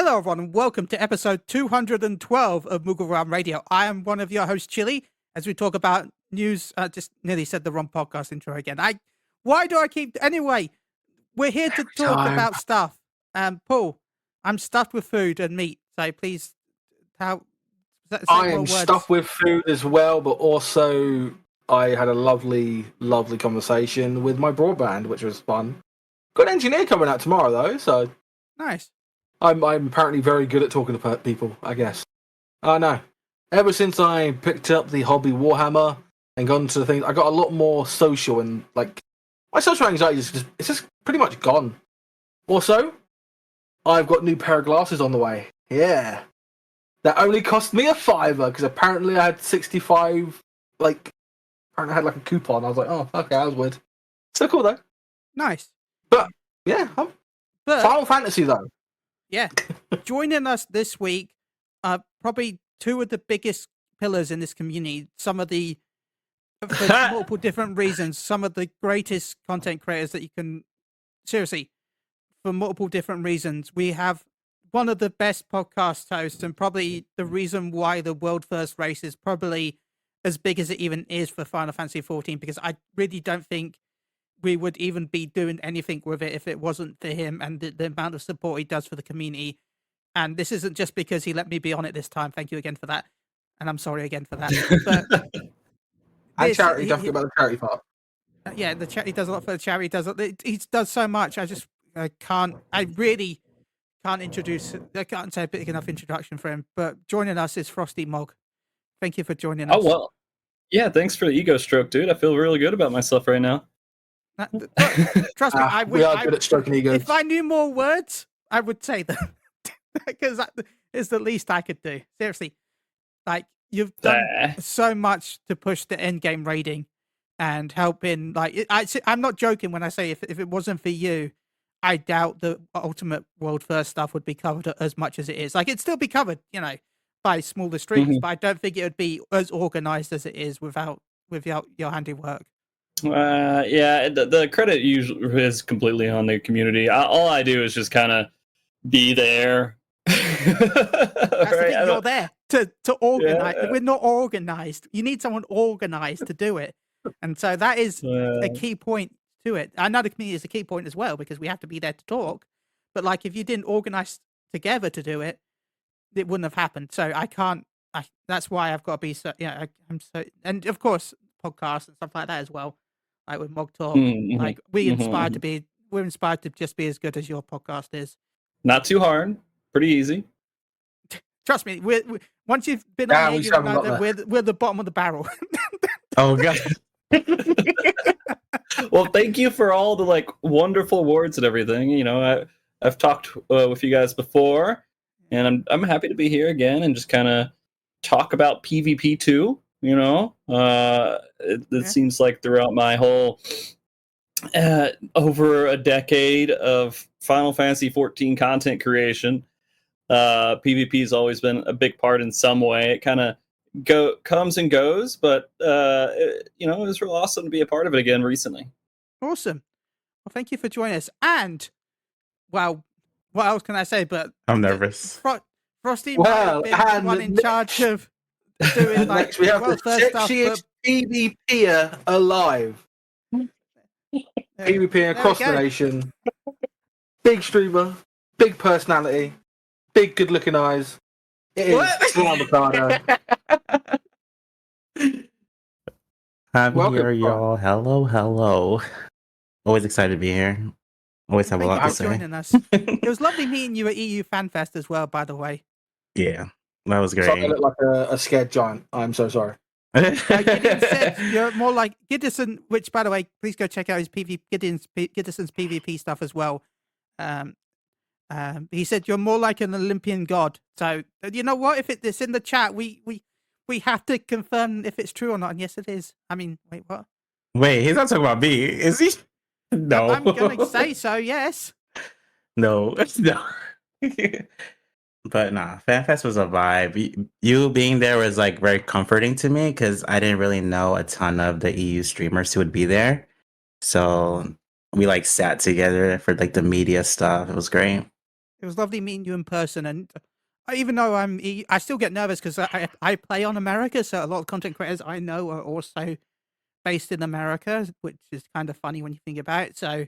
Hello, everyone, and welcome to episode 212 of Moogle Realm Radio. I am one of your hosts, Chili, as we talk about news. Just nearly said the wrong podcast intro again. Why do I keep... Anyway, we're here to talk about stuff. Paul, I'm stuffed with food and meat, so please... I am stuffed with food as well, but also I had a lovely conversation with my broadband, which was fun. Got an engineer coming out tomorrow, though, so... Nice. I'm apparently very good at talking to people, I guess. I know. Ever since I picked up the hobby Warhammer and gone to the things, I got a lot more social and, like... My social anxiety is just pretty much gone. Also, I've got a new pair of glasses on the way. Yeah. That only cost me $5 because apparently I had 65, apparently I had a coupon. I was like, oh, okay, that was weird. So cool, though. Nice. But, yeah. Final Fantasy, though. Yeah. Joining us this week, probably two of the biggest pillars in this community. For multiple different reasons, some of the greatest content creators that you can... Seriously, for multiple different reasons. We have one of the best podcast hosts, and probably the reason why the World First Race is probably as big as it even is for Final Fantasy XIV, because I really don't think we would even be doing anything with it if it wasn't for him and the amount of support he does for the community. And this isn't just because he let me be on it this time. Thank you again for that. And I'm sorry again for that. But and charity, don't forget about the charity part. Yeah, he does a lot for the charity. He does so much. I really can't say a big enough introduction for him. But joining us is Frosty Mog. Thank you for joining us. Oh, well. Yeah, thanks for the ego stroke, dude. I feel really good about myself right now. Trust me, we are good at stroking egos. If I knew more words, I would say them. Because that is the least I could do. Seriously. You've done so much to push the end game rating and help in... I'm not joking when I say if it wasn't for you, I doubt the Ultimate World First stuff would be covered as much as it is. It'd still be covered, by smaller streams, but I don't think it would be as organized as it is without your handiwork. Yeah, the credit usually is completely on the community. All I do is just kind of be there. Right? You're there to organize. Yeah. We're not organized. You need someone organized to do it, and so that is a key point to it. I know the community is a key point as well because we have to be there to talk. But if you didn't organize together to do it, it wouldn't have happened. So I can't. That's why I've got to be so. Yeah, I'm so. And of course, podcasts and stuff like that as well. With Mog Talk, we're inspired to just be as good as your podcast is. Not too hard, pretty easy. Trust me, once you've been on here, you know that we're the bottom of the barrel. Oh god. Well, thank you for all the wonderful words and everything. I've talked with you guys before, and I'm happy to be here again and just kind of talk about PvP too. It seems like throughout my whole over a decade of Final Fantasy XIV content creation, PvP has always been a big part in some way. It kind of comes and goes, but it was real awesome to be a part of it again recently. Awesome. Well, thank you for joining us. And well, what else can I say? But I'm nervous. Frosty might have been one in charge of doing next we have the sexiest PvPer alive. PvP across the nation. Big streamer, big personality, big good looking eyes. It is Ricardo. I'm here, y'all. Hello. Always excited to be here. Always have a lot to say. Joining us. It was lovely meeting you at EU Fan Fest as well, by the way. Yeah, that was great. So I look like a scared giant. I'm so sorry. Gideon said you're more like Gideon, which, by the way, please go check out his Gideon's PvP stuff as well. He said you're more like an Olympian god. So you know what? If it's in the chat, we have to confirm if it's true or not. And yes, it is. I mean, wait, what? Wait, he's not talking about me, is he? No, I'm gonna say so. Yes. No. But nah, FanFest was a vibe. You being there was very comforting to me because I didn't really know a ton of the EU streamers who would be there. So we sat together for the media stuff. It was great. It was lovely meeting you in person, and even though I still get nervous because I play on America, so a lot of content creators I know are also based in America, which is kind of funny when you think about it. So,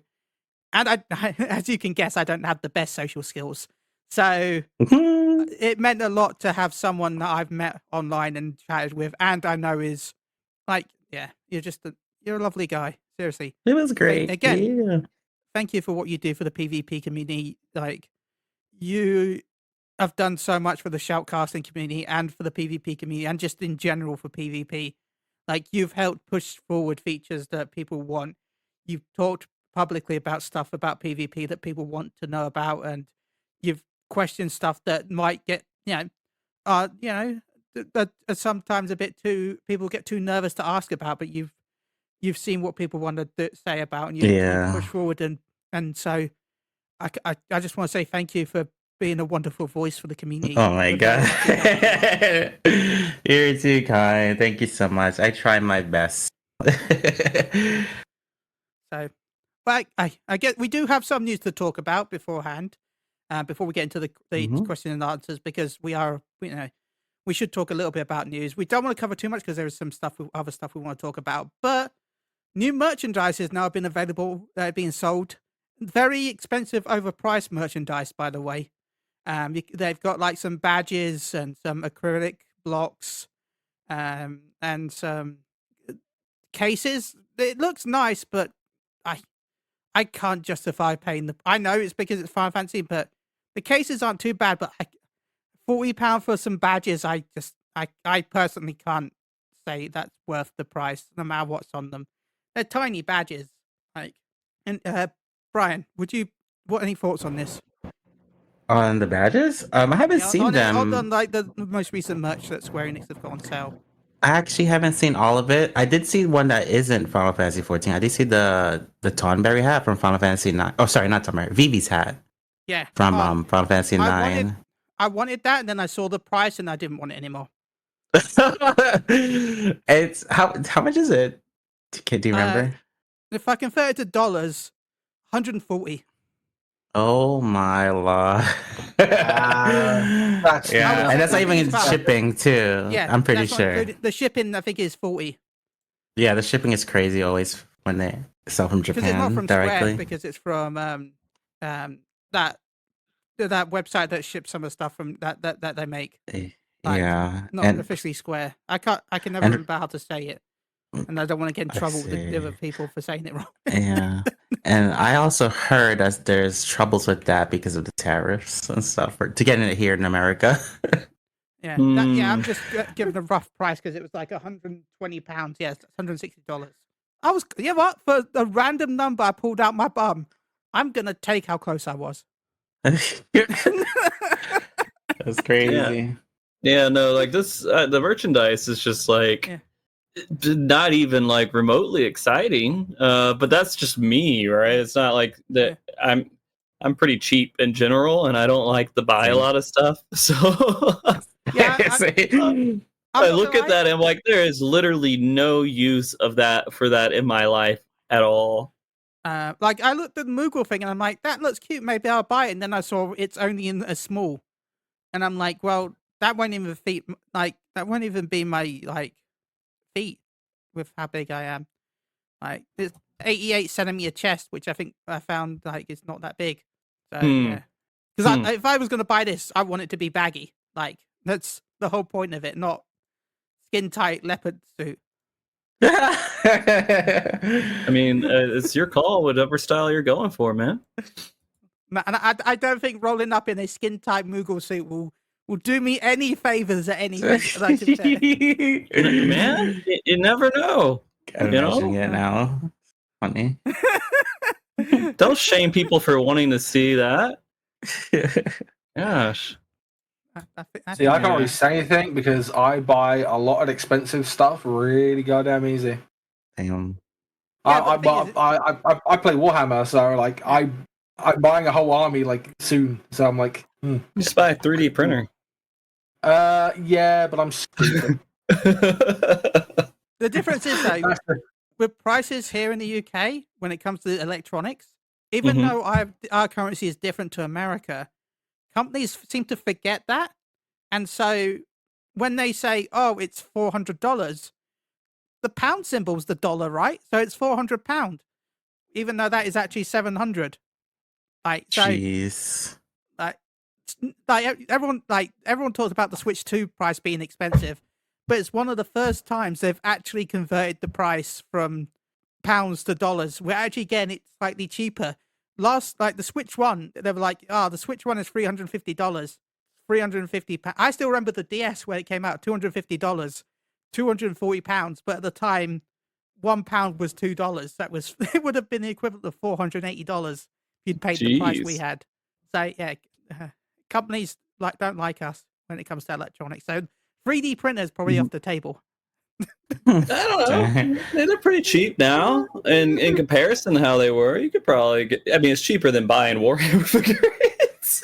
and as you can guess, I don't have the best social skills, so it meant a lot to have someone that I've met online and chatted with, and I know is like, yeah, you're a lovely guy. Seriously, It was great. Again, Yeah. thank you for what you do for the PvP community. Like, you have done so much for the shoutcasting community and for the PvP community and just in general for PvP. Like, you've helped push forward features that people want. You've talked publicly about stuff about PvP that people want to know about, and you've questioned stuff that might get, that are sometimes a bit too, people get too nervous to ask about, but you've seen what people want to say about, and you push forward, and so I just want to say thank you for being a wonderful voice for the community. Oh my god. You're too kind. Thank you so much. I try my best. So, but I get we do have some news to talk about beforehand, before we get into the question and answers, because we should talk a little bit about news. We don't want to cover too much because there is some other stuff we want to talk about, but new merchandise has now been available, being sold. Very expensive, overpriced merchandise, by the way. They've got like some badges and some acrylic blocks, and some cases. It looks nice, but I can't justify paying the. I know it's because it's Final Fantasy, but the cases aren't too bad. But £40 for some badges, I personally can't say that's worth the price, no matter what's on them. They're tiny badges, and Brian, what any thoughts on this? On the badges? I haven't seen them. On like the most recent merch that Square Enix have got on sale. I actually haven't seen all of it. I did see one that isn't Final Fantasy 14. I did see the Tonberry hat from Final Fantasy 9. Oh, sorry, not Tonberry. Vivi's hat. Yeah. From Final Fantasy 9. I wanted that, and then I saw the price, and I didn't want it anymore. It's how much is it? Do you remember? If I convert it to dollars, $140. Oh my lord! That's and that's not even shipping too. Yeah, I'm pretty sure. The shipping, I think, is $40. Yeah, the shipping is crazy always when they sell from Japan because it's not from directly. Square, because it's from that website that ships some of the stuff from that they make. Not officially Square. I can never remember how to say it, and I don't want to get in trouble with the other people for saying it wrong. Yeah, and I also heard that there's troubles with that because of the tariffs and stuff to getting it here in America. Yeah, I'm just giving a rough price because it was like £120. Yes, $160. I was, what? For a random number, I pulled out my bum. I'm gonna take how close I was. That's crazy. Yeah, no, like this, the merchandise is just like not even like remotely exciting. But that's just me, right? It's not like that. I'm pretty cheap in general, and I don't like to buy a lot of stuff. So I look at that and I'm like, there is literally no use of that for that in my life at all. Like, I looked at the Moogle thing and I'm like, that looks cute. Maybe I'll buy it. And then I saw it's only in a small, and I'm like, well, that won't even be my feet with how big I am. Like, it's 88 centimeter chest, which I think I found is not that big. So yeah, because if I was going to buy this, I want it to be baggy. Like, that's the whole point of it, not skin tight leopard suit. I mean, it's your call, whatever style you're going for, man. And I don't think rolling up in a skin tight Moogle suit will do me any favors at any rate. Man, you never know. I'm imagining it now. Funny. Don't shame people for wanting to see that. Gosh. I can't really say anything because I buy a lot of expensive stuff really goddamn easy. Damn. I play Warhammer, so like I'm buying a whole army like soon. So I'm like, just buy a 3D printer. Yeah, but I'm stupid. The difference is though, with prices here in the UK when it comes to electronics, even though our currency is different to America, companies seem to forget that. And so when they say, oh, it's $400, the pound symbol's the dollar, right? So it's £400, even though that is actually 700. Like, so, Jeez. everyone talks about the Switch 2 price being expensive, but it's one of the first times they've actually converted the price from pounds to dollars. We're actually getting it slightly cheaper. The Switch 1, they were like, the Switch 1 is $350. £350. I still remember the DS when it came out, $250, £240, but at the time, £1 was $2. That was it would have been the equivalent of $480 if you'd paid the price we Jeez. had. So yeah, companies don't like us when it comes to electronics. So 3D printers probably off the table. I don't know. They're pretty cheap now, and in comparison to how they were, you could probably get. I mean, it's cheaper than buying Warhammer figurines.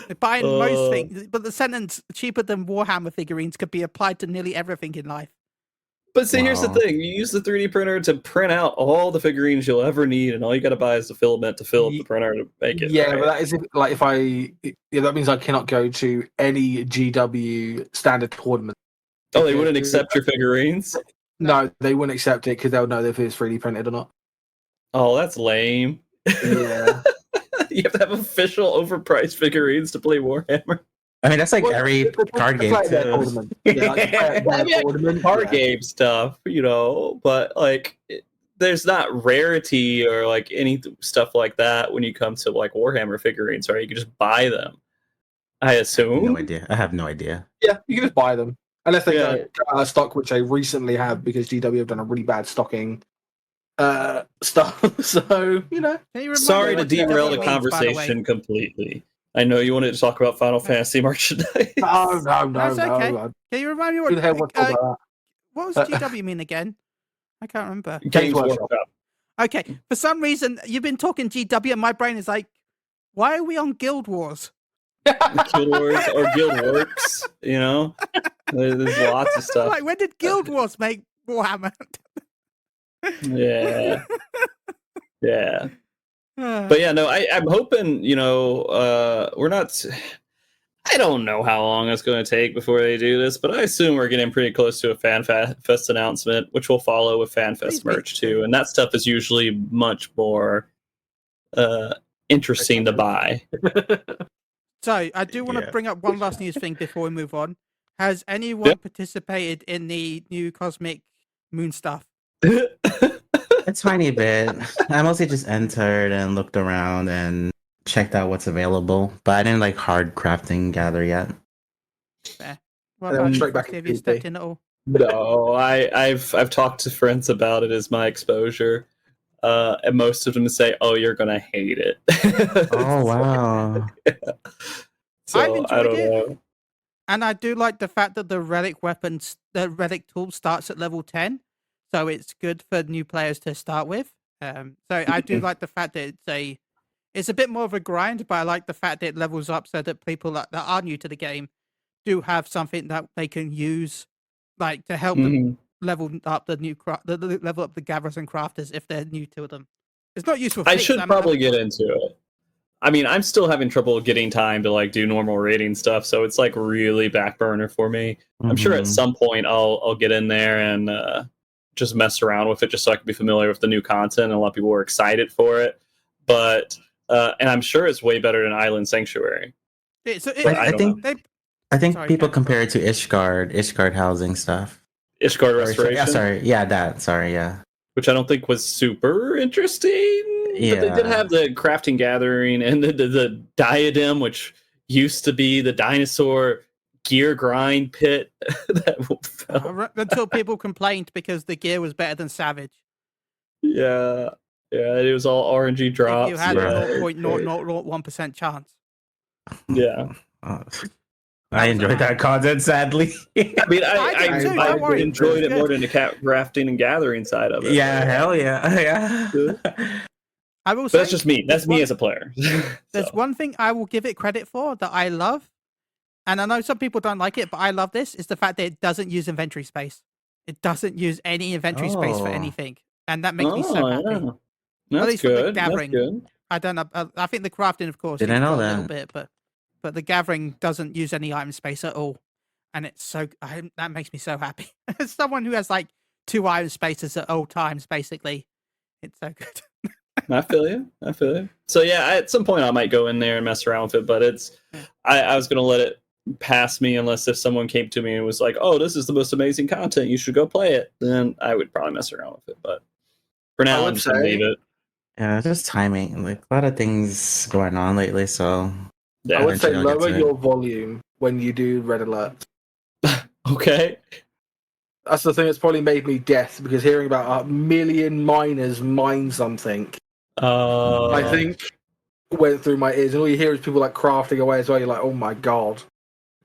They're buying most things, but the sentence "cheaper than Warhammer figurines" could be applied to nearly everything in life. But see, here's the Wow. thing: you use the 3D printer to print out all the figurines you'll ever need, and all you got to buy is the filament to fill up the printer to make it. Yeah, right? but that is that means I cannot go to any GW standard tournament. Oh, they wouldn't accept your figurines? No, they wouldn't accept it because they'll know if it's 3D printed or not. Oh, that's lame. Yeah. You have to have official overpriced figurines to play Warhammer. I mean, that's like Well, every it's card game like their too. tournament. Yeah, like their tournament. Card Yeah. game stuff, but like there's not rarity or like any stuff like that when you come to like Warhammer figurines, right? You can just buy them. I assume. No idea. I have no idea. Yeah, you can just buy them. Unless they Yeah. got a stock, which they recently have because GW have done a really bad stocking stuff. So, Can you remind Sorry me to what GW derail the means, by the way? conversation completely. I know you wanted to talk about Final Fantasy merchandise. No. That's okay. No. Can you remind me Who the hell wants to talk about what was GW mean again? I can't remember. Games Workshop. Workshop. Okay, for some reason you've been talking GW, and my brain is like, why are we on Guild Wars? that? Guild Wars or Guild Works, There's lots of stuff. Like, when did Guild Wars make Warhammer? Yeah. Yeah. But yeah, no, I'm hoping, we're not. I don't know how long it's going to take before they do this, but I assume we're getting pretty close to a FanFest announcement, which will follow with Please FanFest be. merch too. And that stuff is usually much more interesting to buy. So I do want to Yeah. bring up one last news thing before we move on. Has anyone participated in the new Cosmic Moon stuff? A tiny bit. I mostly just entered and looked around and checked out what's available, but I didn't like hard crafting gather yet. Fair. What And then about you, straight back Frosty? Have into you stepped PvP. in at all? No, I've talked to friends about it as my exposure, and most of them say, "Oh, you're gonna hate it." Oh wow. So I've enjoyed I don't it. know. And I do like the fact that the relic tool starts at level 10, so it's good for new players to start with. So I do like the fact that it's a bit more of a grind, but I like the fact that it levels up so that people that are new to the game do have something that they can use, like to help them Mhm. level up level up the gatherers and crafters if they're new to them. It's not useful. I should probably get into it. I mean, I'm still having trouble getting time to like do normal raiding stuff, so it's like really back burner for me. I'm sure at Mhm. some point I'll get in there and just mess around with it, just so I can be familiar with the new content. And a lot of people were excited for it, but and I'm sure it's way better than Island Sanctuary. I think Sorry, people Ken. compare it to Ishgard housing stuff. Ishgard Or- Restoration, Sorry, yeah, that. Sorry, yeah. which I don't think was super interesting. But they did Yeah. have the crafting gathering and the diadem, which used to be the dinosaur gear grind pit. Until people complained because the gear was better than Savage. Yeah, it was all RNG drops. If you had a yeah. 0.0001% chance. Yeah. I enjoyed that content, sadly. I mean, I did too, don't worry. enjoyed It's it more good. than the crafting and gathering side of it. Yeah, hell yeah. Yeah. I will But say that's just me. That's me as a player. there's So. one thing I will give it credit for that I love, and I know some people don't like it, but I love this, is the fact that it doesn't use inventory space. It doesn't use any inventory space for Oh. anything, and that makes me so happy. Yeah. At That's least for the good. That's gathering. good. I don't know. I think the crafting, of course, Didn't you've know got a little that. bit, but the gathering doesn't use any item space at all, and it's that makes me so happy. As someone who has like 2 item spaces at all times, basically, it's so good. I feel you. I feel you. So yeah, at some point I might go in there and mess around with it, but Yeah. I was gonna let it pass me unless if someone came to me and was like, "Oh, this is the most amazing content. You should go play it." Then I would probably mess around with it. But for now, would I'm just gonna say- leave it. Yeah, just timing. Like a lot of things going on lately, so Yeah. I would say eventually I'll get lower to it. your volume when you do red alert. Okay. That's the thing that's probably made me deaf, because hearing about a million miners mine something, I Yeah. think went through my ears, and all you hear is people like crafting away as well. You're like, oh my god.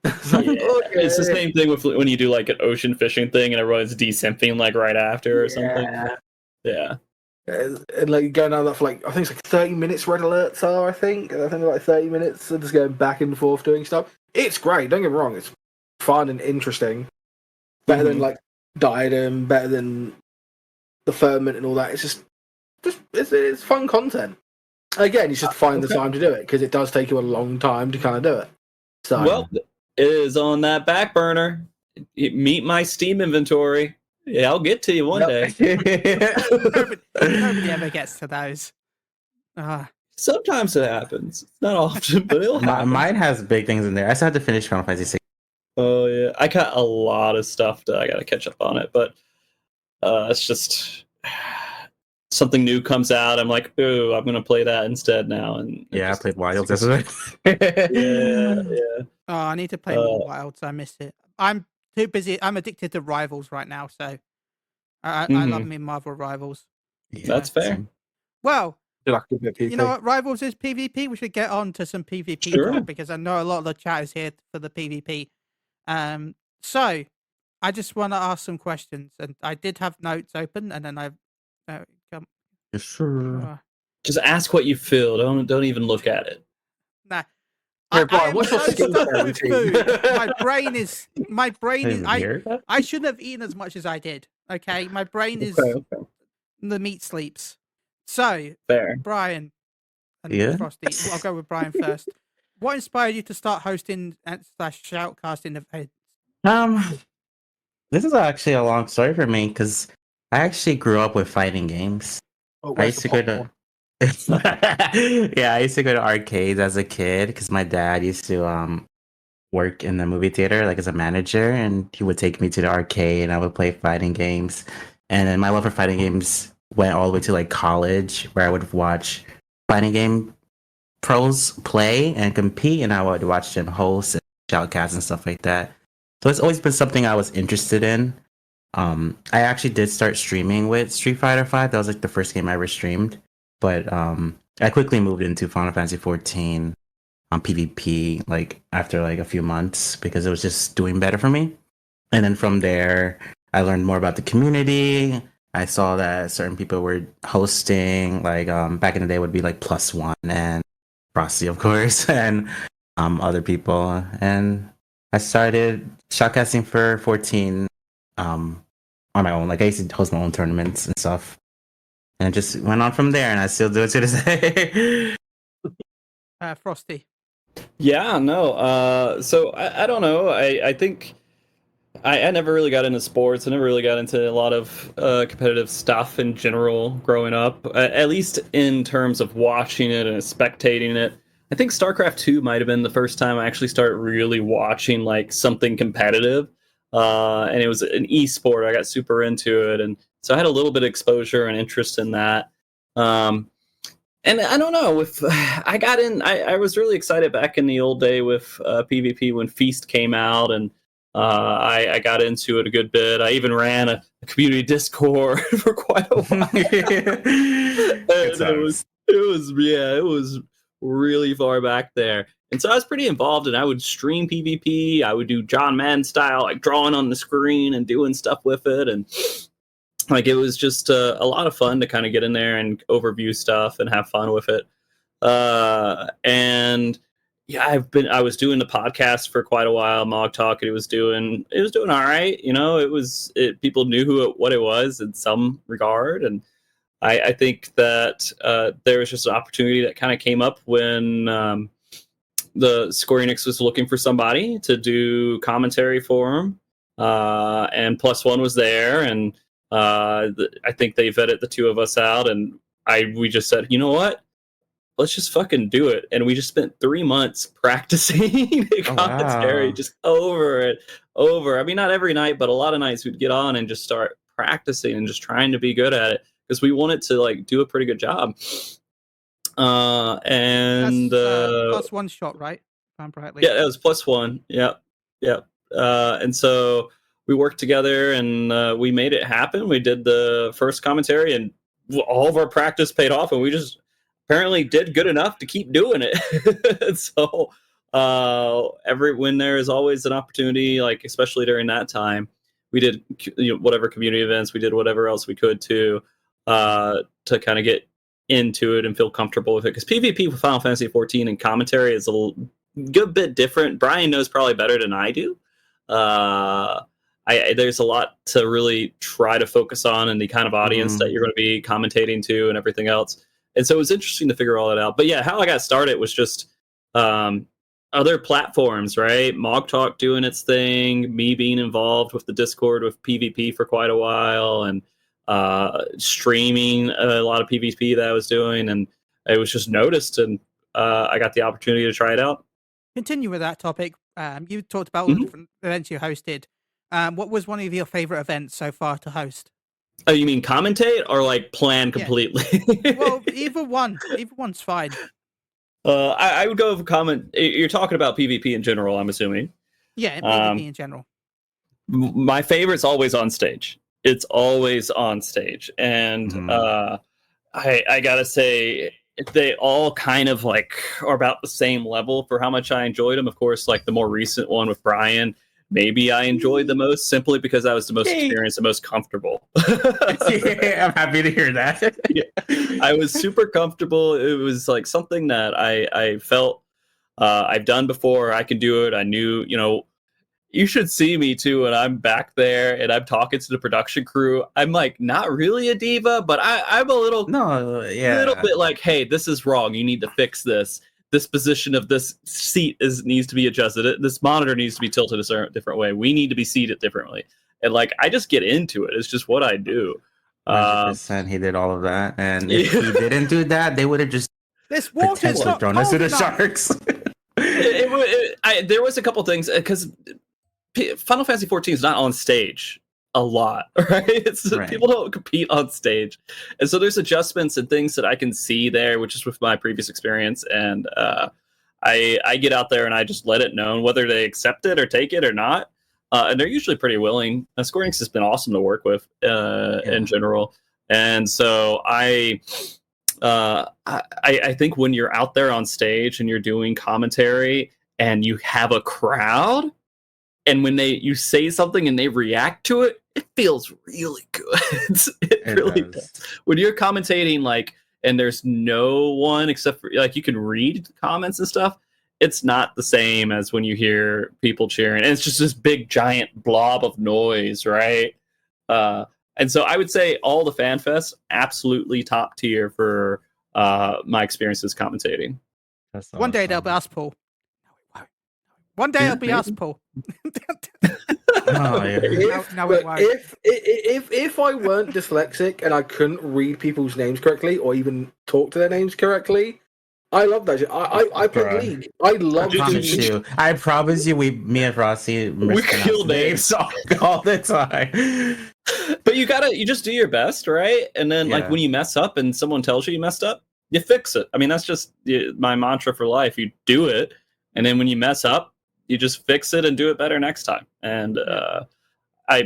It's like, Yeah. okay. It's the same thing with when you do like an ocean fishing thing and everyone's desimping like right after or something. Yeah. Yeah. And like going down that for like, I think it's like 30 minutes red alerts are, I think. And I think like 30 minutes of just going back and forth doing stuff. It's great, don't get me wrong, it's fun and interesting. Better than like Diadem, better than the Firmament and all that. It's just it's fun content. Again, you just find the time to do it, because it does take you a long time to kind of do it. So Well, it is on that back burner. Meet my Steam inventory. Yeah, I'll get to you one day. Nobody ever gets to those. Sometimes it happens. It's not often, but it'll happen. Mine has big things in there. I still have to finish Final Fantasy 6. Oh yeah, I got a lot of stuff that I got to catch up on it, but it's just something new comes out. I'm like, ooh, I'm gonna play that instead now. And Yeah, I played Wilds Yeah. Oh, I need to play more Wilds. I miss it. I'm too busy. I'm addicted to Rivals right now, so I love me Marvel Rivals. That's fair. Well, do like a bit of you know what? Rivals is PvP. We should get on to some PvP Sure. talk, because I know a lot of the chat is here for the PvP. So I just want to ask some questions, and I did have notes open, and then I've Yes, sir. Just ask what you feel. Don't even look at it. nah. Hey, I Brian, am what's your so skincare stuck with routine? food. My brain is. Didn't hear that? I shouldn't have eaten as much as I did. Okay, my brain is. Okay. The meat sleeps. So, Fair. Brian and Yeah? Frosty. Well, I'll go with Brian first. What inspired you to start hosting / shoutcasting events? This is actually a long story for me because I actually grew up with fighting games. Oh, I where's used the to go to yeah, I used to go to arcades as a kid because my dad used to work in the movie theater like as a manager, and he would take me to the arcade and I would play fighting games. And then my love for fighting games went all the way to like college, where I would watch fighting game pros play and compete, and I would watch them host and shoutcasts and stuff like that. So it's always been something I was interested in. I actually did start streaming with Street Fighter 5. That was like the first game I ever streamed. But I quickly moved into Final Fantasy 14 on PvP like after like a few months because it was just doing better for me. And then from there, I learned more about the community. I saw that certain people were hosting, like back in the day would be like Plus One and Frosty, of course, and other people. And I started shoutcasting for 14 on my own. Like I used to host my own tournaments and stuff. And it just went on from there, and I still do it to this day. Frosty. Yeah, no. So I don't know. I think I never really got into sports. I never really got into a lot of competitive stuff in general growing up, at least in terms of watching it and spectating it. I think StarCraft 2 might have been the first time I actually started really watching like something competitive. And it was an esport. I got super into it. And so I had a little bit of exposure and interest in that. And I don't know if I got in. I was really excited back in the old day with PvP when Feast came out, and I got into it a good bit. I even ran a community Discord for quite a while. It was really far back there, and so I was pretty involved. And I would stream PvP. I would do John Madden style, like drawing on the screen and doing stuff with it, and like it was just a lot of fun to kind of get in there and overview stuff and have fun with it. And yeah, I was doing the podcast for quite a while, Mog Talk, and it was doing all right. You know, people knew what it was in some regard, and I think that there was just an opportunity that kind of came up when the Square Enix was looking for somebody to do commentary for them, and Plus One was there, and I think they vetted the two of us out, and we just said, you know what? Let's just fucking do it. And we just spent 3 months practicing commentary wow. just over and over. I mean, not every night, but a lot of nights we'd get on and just start practicing and just trying to be good at it because we wanted to like do a pretty good job. And That's plus one shot, right? If I'm correctly. yeah, it was Plus One. Yep. And so we worked together and we made it happen. We did the first commentary and all of our practice paid off, and we just apparently did good enough to keep doing it. So when there is always an opportunity, like especially during that time, we did whatever community events, we did whatever else we could to kind of get into it and feel comfortable with it. Because PvP for Final Fantasy 14 and commentary is a good bit different. Brian knows probably better than I do. There's a lot to really try to focus on and the kind of audience that you're going to be commentating to and everything else. And so it was interesting to figure all that out. But yeah, how I got started was just other platforms, right? Mog Talk doing its thing, me being involved with the Discord with PvP for quite a while, and streaming a lot of PvP that I was doing. And it was just noticed, and I got the opportunity to try it out. Continue with that topic. You talked about all the different events you hosted. What was one of your favorite events so far to host? Oh, you mean commentate or like plan completely? Well, either one. Either one's fine. I would go for comment. You're talking about PvP in general, I'm assuming. Yeah, PvP in general. My favorite's always on stage. It's always on stage. And I gotta say, they all kind of like are about the same level for how much I enjoyed them. Of course, like the more recent one with Brian, maybe I enjoyed the most simply because I was the most experienced and most comfortable. Yeah, I'm happy to hear that. Yeah. I was super comfortable. It was like something that I felt I've done before. I can do it. I knew, you should see me too when I'm back there and I'm talking to the production crew. I'm like not really a diva, but I'm a little bit like, hey, this is wrong. You need to fix this. This position of this seat needs to be adjusted. This monitor needs to be tilted a certain different way. We need to be seated differently. And like, I just get into it. It's just what I do. 100%. He did all of that. And if he didn't do that, they would have just this water's not thrown us to the sharks. There was a couple things because Final Fantasy 14 is not on stage a lot, right? People don't compete on stage, and so there's adjustments and things that I can see there, which is with my previous experience, and I get out there and I just let it known whether they accept it or take it or not, and they're usually pretty willing. Square Enix has been awesome to work with in general, and so I think when you're out there on stage and you're doing commentary and you have a crowd, and when you say something and they react to it, it feels really good. it really does. When you're commentating, like, and there's no one except for, like, you can read comments and stuff, it's not the same as when you hear people cheering. And it's just this big, giant blob of noise, right? And so I would say all the fan fests, absolutely top tier for my experiences commentating. That's awesome. One day they'll be us, Paul. One day it'll be us, Paul. Oh, yeah. If I weren't dyslexic and I couldn't read people's names correctly or even talk to their names correctly, I love that shit. I play League. I love League. I promise you, me and Frosty, we kill names all the time. But you just do your best, right? And then like when you mess up and someone tells you messed up, you fix it. I mean, that's just my mantra for life. You do it, and then when you mess up, you just fix it and do it better next time. And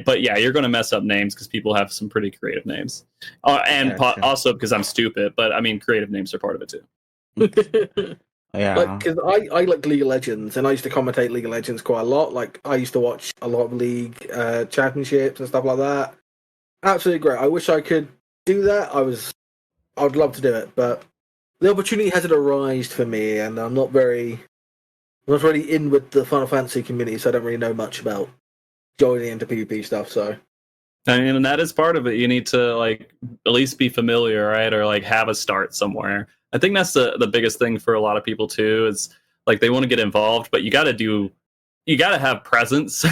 but yeah, you're going to mess up names because people have some pretty creative names, also because I'm stupid. But I mean, creative names are part of it too. Yeah, because I like League of Legends, and I used to commentate League of Legends quite a lot. Like I used to watch a lot of League championships and stuff like that. Absolutely great. I wish I could do that. I'd love to do it, but the opportunity hasn't arisen for me, and I'm not really in with the Final Fantasy community, so I don't really know much about joining into PvP stuff. So I mean, and that is part of it. You need to like at least be familiar, right? Or like have a start somewhere. I think that's the biggest thing for a lot of people too. Is like they want to get involved, but you got to have presence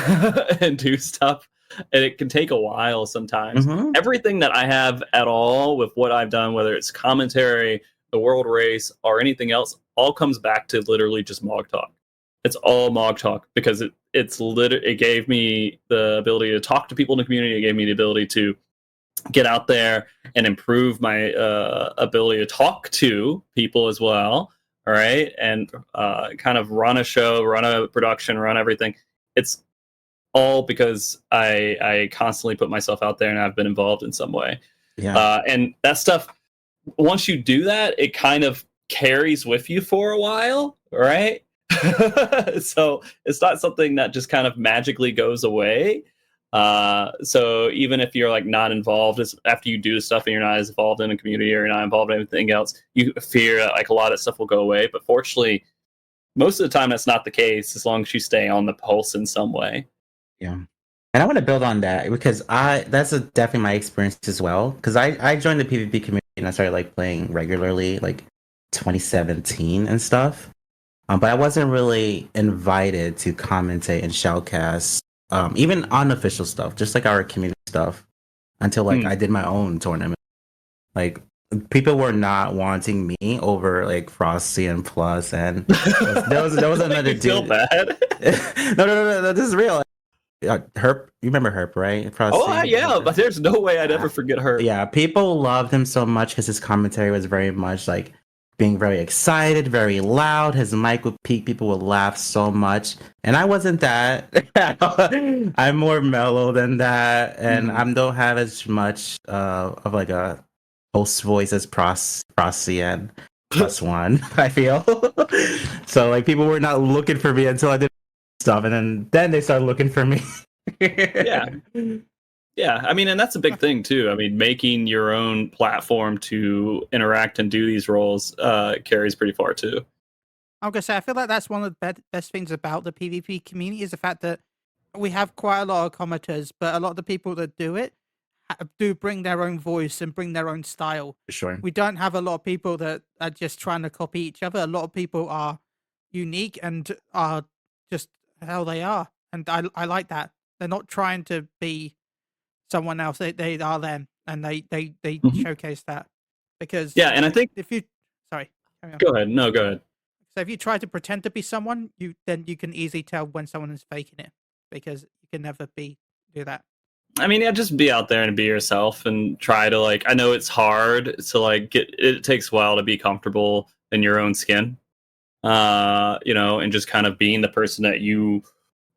and do stuff, and it can take a while sometimes. Hmm. Everything that I have at all with what I've done, whether it's commentary, the world race, or anything else, all comes back to literally just Mog Talk. It's all Mog Talk because it gave me the ability to talk to people in the community. It gave me the ability to get out there and improve my ability to talk to people as well. All right, and kind of run a show, run a production, run everything. It's all because I constantly put myself out there and I've been involved in some way. Yeah. And that stuff, once you do that, it kind of carries with you for a while, right? So it's not something that just kind of magically goes away. So even if you're like not involved, after you do the stuff and you're not as involved in a community or you're not involved in anything else, you fear that like a lot of stuff will go away. But fortunately, most of the time that's not the case as long as you stay on the pulse in some way. Yeah. And I want to build on that because definitely my experience as well. Because I joined the PvP community and I started like playing regularly like 2017 and stuff. But I wasn't really invited to commentate and shoutcast, even unofficial stuff, just like our community stuff, until like I did my own tournament. Like people were not wanting me over like Frosty and Plus, and there was another dude. Feel bad. No, this is real. Herp, you remember Herp, right? Frosty. Oh yeah, but there's no way I'd ever forget her. Yeah, people loved him so much because his commentary was very much like being very excited, very loud. His mic would peak, people would laugh so much. And I wasn't that. I'm more mellow than that. And I don't have as much of like a host voice as Frosty and Plus One, I feel. So like people were not looking for me until I did stuff, and then they started looking for me. Yeah, I mean, and that's a big thing too. I mean, making your own platform to interact and do these roles carries pretty far too. I'm gonna say I feel like that's one of the best things about the PvP community is the fact that we have quite a lot of commenters, but a lot of the people that do it do bring their own voice and bring their own style. Sure. We don't have a lot of people that are just trying to copy each other. A lot of people are unique and are just how they are, and I like that. They're not trying to be someone else. They are them, and they showcase that. Because and I think if you carry on. Go ahead. No, go ahead. So if you try to pretend to be someone, then you can easily tell when someone is faking it, because you can never do that. I mean, just be out there and be yourself and try to like. I know it's hard to like it takes a while to be comfortable in your own skin, and just kind of being the person that you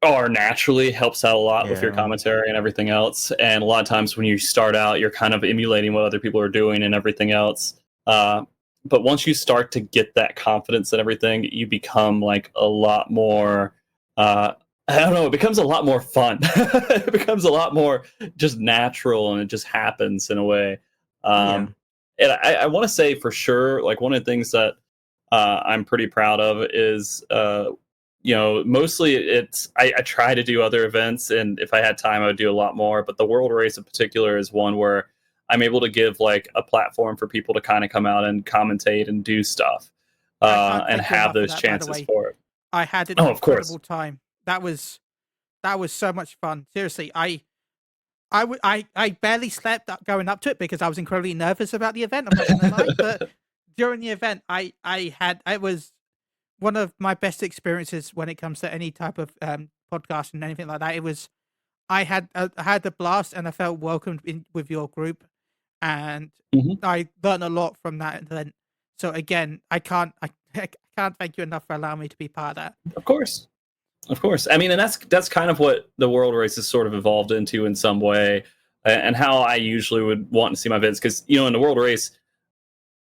are naturally helps out a lot with your commentary and everything else. And a lot of times when you start out, you're kind of emulating what other people are doing and everything else. But once you start to get that confidence and everything, you become like a lot more, I don't know, it becomes a lot more fun. It becomes a lot more just natural, and it just happens in a way. And I want to say for sure, like one of the things that I'm pretty proud of is, mostly it's I try to do other events, and if I had time, I would do a lot more. But the World Race in particular is one where I'm able to give like a platform for people to kind of come out and commentate and do stuff, and have those chances for it. I had an incredible time. That was so much fun. Seriously, I barely slept going up to it because I was incredibly nervous about the event. I'm not gonna lie, but during the event, it was one of my best experiences when it comes to any type of podcast and anything like that. I had a blast, and I felt welcomed with your group, and I learned a lot from that event. So again, I can't thank you enough for allowing me to be part of that. Of course. I mean, and that's kind of what the World Race has sort of evolved into in some way, and how I usually would want to see my vids. Because in the World Race,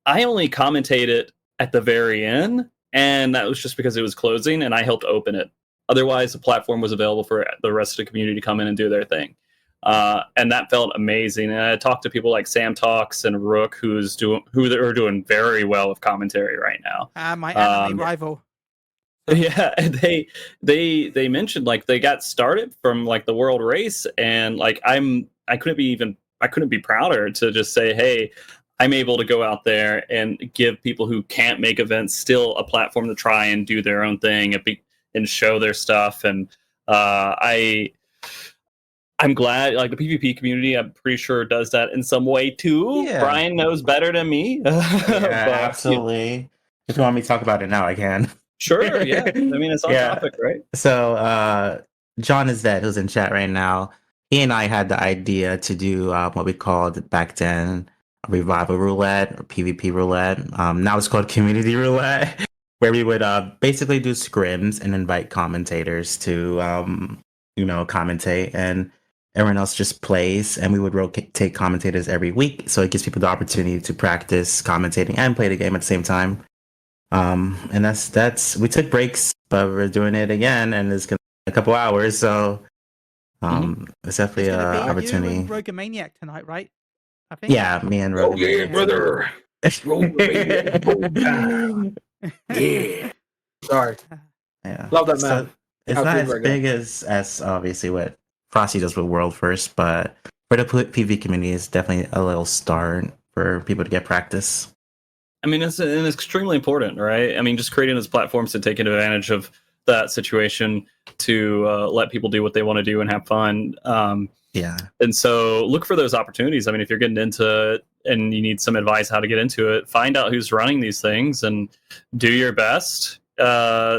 I only commentated at the very end, and that was just because it was closing, and I helped open it. Otherwise, the platform was available for the rest of the community to come in and do their thing, and that felt amazing. And I talked to people like Sam Talks and Rook, who are doing very well with commentary right now. My anime rival. Yeah, and they mentioned like they got started from like the World Race, and like I'm I couldn't be prouder to just say, hey, I'm able to go out there and give people who can't make events still a platform to try and do their own thing and show their stuff. And I'm glad, like, the PvP community, I'm pretty sure does that in some way too. Yeah. Brian knows better than me. Yeah, absolutely. If you want me to talk about it now, I can. Sure, yeah. I mean, it's on topic, right? So, John is that who's in chat right now. He and I had the idea to do what we called back then revival roulette or PvP roulette. Now it's called community roulette, where we would basically do scrims and invite commentators to commentate, and everyone else just plays, and we would rotate commentators every week, so it gives people the opportunity to practice commentating and play the game at the same time. And that's we took breaks, but we're doing it again, and it's gonna be a couple hours, so it's definitely an opportunity. You and Rogamaniac tonight, right? I think. Yeah, me and Rogan. Oh yeah, brother. Yeah. Sorry. Yeah. Love that man. It's not as big as obviously what Frosty does with World First, but for the PvP community, it's definitely a little start for people to get practice. I mean, it's extremely important, right? I mean, just creating those platforms to take advantage of that situation to let people do what they want to do and have fun. Yeah. And so look for those opportunities. I mean, if you're getting into it and you need some advice how to get into it, find out who's running these things and do your best.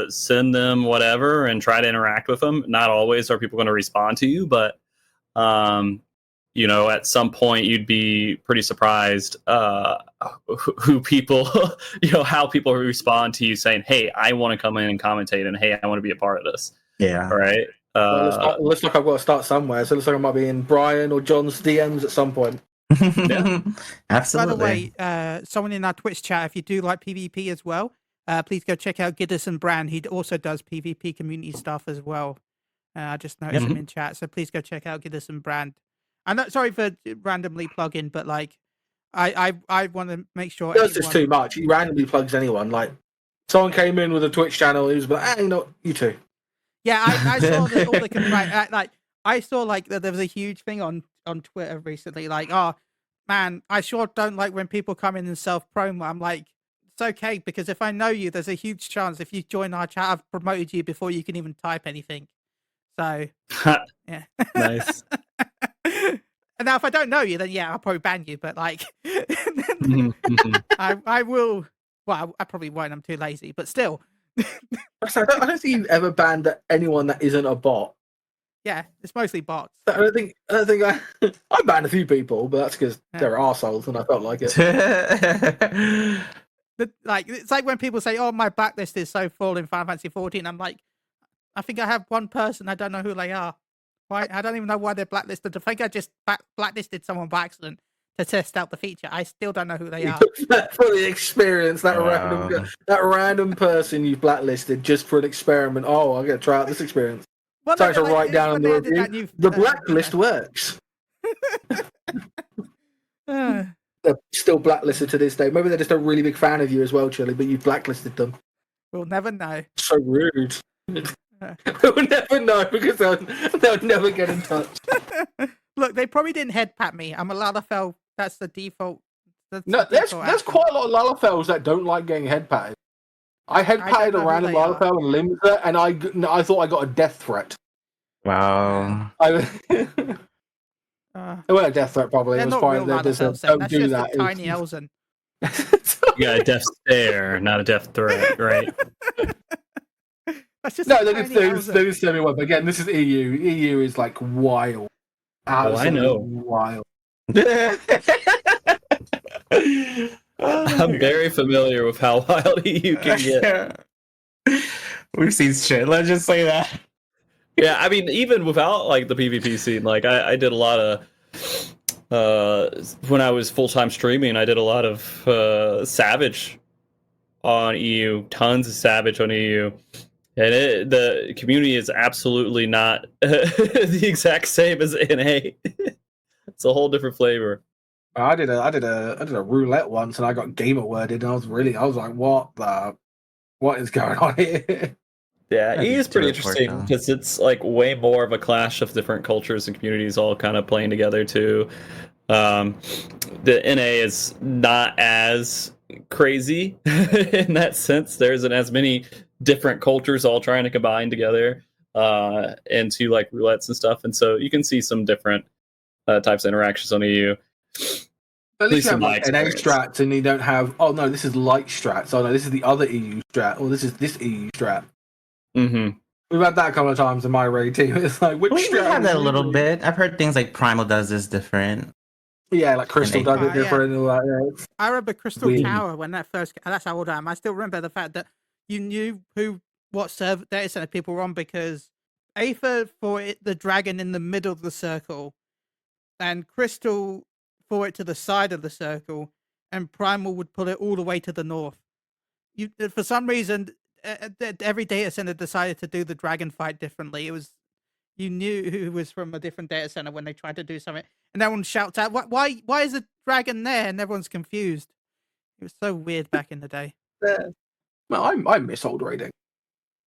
Send them whatever and try to interact with them. Not always are people going to respond to you, but at some point you'd be pretty surprised who people, how people respond to you saying, hey, I want to come in and commentate, and hey, I want to be a part of this. Yeah. All right. Looks like I've got to start somewhere. So it looks like I might be in Brian or John's DMs at some point. Yeah. Absolutely. By the way, someone in our Twitch chat, if you do like PvP as well, please go check out Giddison Brand. He also does PvP community stuff as well. I just noticed him in chat, so please go check out Giddison Brand. I'm not sorry for randomly plugging, but like, I want to make sure. That's just too much. He randomly plugs anyone. Like, someone came in with a Twitch channel. He was like, you two. Yeah, I saw all the complaints. I saw like that there was a huge thing on Twitter recently. Like, oh man, I sure don't like when people come in and self-promo. I'm like, it's okay, because if I know you, there's a huge chance if you join our chat, I've promoted you before you can even type anything. So, yeah. Nice. And now if I don't know you, then yeah, I'll probably ban you. But like, I will. Well, I probably won't. I'm too lazy. But still. I don't think you've ever banned anyone that isn't a bot. Yeah, it's mostly bots. I don't think I banned a few people, but that's because they're arseholes and I felt like it. It's like when people say, "Oh, my blacklist is so full in Final Fantasy 14." I'm like, I think I have one person. I don't know who they are. Why? I don't even know why they're blacklisted. I think I just blacklisted someone by accident to test out the feature. I still don't know who they are. For the experience, that random person you've blacklisted just for an experiment. Oh, I'm gonna try out this experience. Well, Sorry to write down on the review. The blacklist works. They're still blacklisted to this day. Maybe they're just a really big fan of you as well, Chili, but you've blacklisted them. We'll never know. So rude. We'll never know because they'll never get in touch. Look, they probably didn't head pat me. I'm a Lalafell. That's the default. There's quite a lot of Lalafells that don't like getting head patted. I head patted a random Lalafell in Limsa, and I thought I got a death threat. Wow. It wasn't a death threat, probably. It was fine. Don't do that. A tiny Elzen. You got a death stare, not a death threat, right? That's just no, they just tell me what. But again, this is EU. EU is like wild. I know. Wild. I'm very familiar with how wild EU can get. We've seen shit. Let's just say that. Yeah, I mean, even without like the PvP scene, like I did a lot of when I was full-time streaming, I did a lot of Savage on EU, tons of Savage on EU. And the community is absolutely not the exact same as NA. It's a whole different flavor. I did a roulette once, and I got gamer worded, and I was like, what is going on here? Yeah, That'd E be is pretty to report, interesting though. because it's like way more of a clash of different cultures and communities all kind of playing together too. Um, the NA is not as crazy in that sense. There isn't as many different cultures all trying to combine together into like roulettes and stuff, and so you can see some different types of interactions on EU. At least you have in my like NA experience. strats, and you don't have. Oh no, this is light strats. Oh no, this is the other EU strat. Or this is this EU strat. Mm-hmm. We've had that a couple of times in my raid team. It's like which We strat have are that a we little using? bit. I've heard things like Primal does this different. Yeah, like Crystal And does it yeah. different and all that. Yeah, it's I remember Crystal weird. Tower when that first. That's how old I am. I still remember the fact that you knew what server data center people were on because Aether for it the dragon in the middle of the circle, and Crystal for it to the side of the circle, and Primal would pull it all the way to the north. You for some reason every data center decided to do the dragon fight differently. It was you knew who was from a different data center when they tried to do something, and everyone shouts out, Why is the dragon there?" And everyone's confused. It was so weird back in the day. Well, I miss old raiding.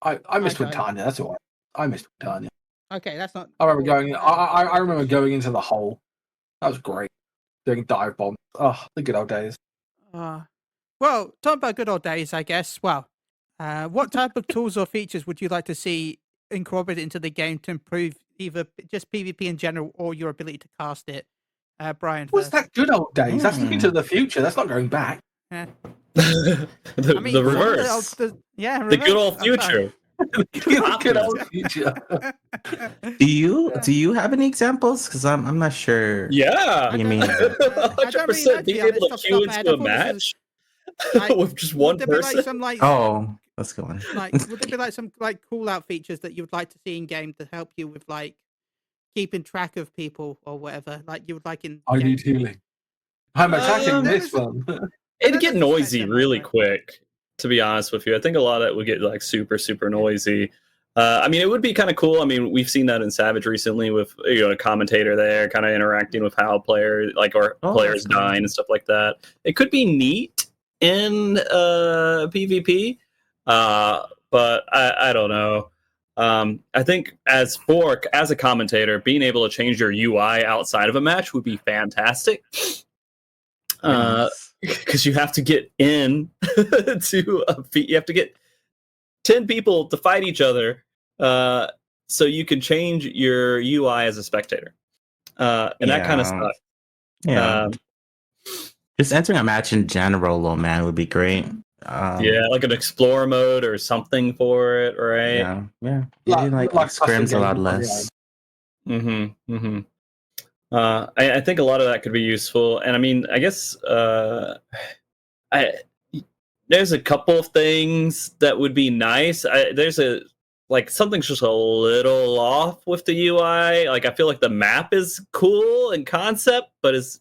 I miss don't. Quintania. That's all. I miss Quintania. Okay, that's not. I remember going. That's I remember going into the hole. That was great. Doing dive bombs. Oh, the good old days. Well, talking about good old days, I guess. Well, what type of tools or features would you like to see incorporated into the game to improve either just PvP in general or your ability to cast it? Brian, What's first. that good old days? That's looking Hmm. to the future. That's not going back. Yeah. the I mean, the some of reverse. yeah, The good reverse. old I'm sorry. future. the good old future. Do you have any examples? Because I'm not sure. Yeah. You mean- I don't really know, 100% to be being able honest, to off the queue top of my head. into I a thought this was, match like, with just would one there be like person. some like Oh, let's go on. would there be like some like cool out features that you would like to see in game to help you with like keeping track of people or whatever? Like you would like in I game? need healing. I'm attacking there this is- one. It'd get There's a noisy spectrum, really right? quick, to be honest with you. I think a lot of it would get like super noisy. I mean, it would be kind of cool. I mean, we've seen that in Savage recently with a commentator there, kind of interacting with how players players That's cool. dying and stuff like that. It could be neat in PvP, but I don't know. I think as a commentator, being able to change your UI outside of a match would be fantastic. Nice. Because you have to get in to you have to get 10 people to fight each other so you can change your UI as a spectator and that kind of stuff. Yeah. Just entering a match in general, though, man, would be great. Yeah, like an explorer mode or something for it, right? Yeah. Like Scrims a lot custom games, less. I think a lot of that could be useful, and I mean, I guess there's a couple of things that would be nice. There's something's just a little off with the UI. Like I feel like the map is cool in concept, but is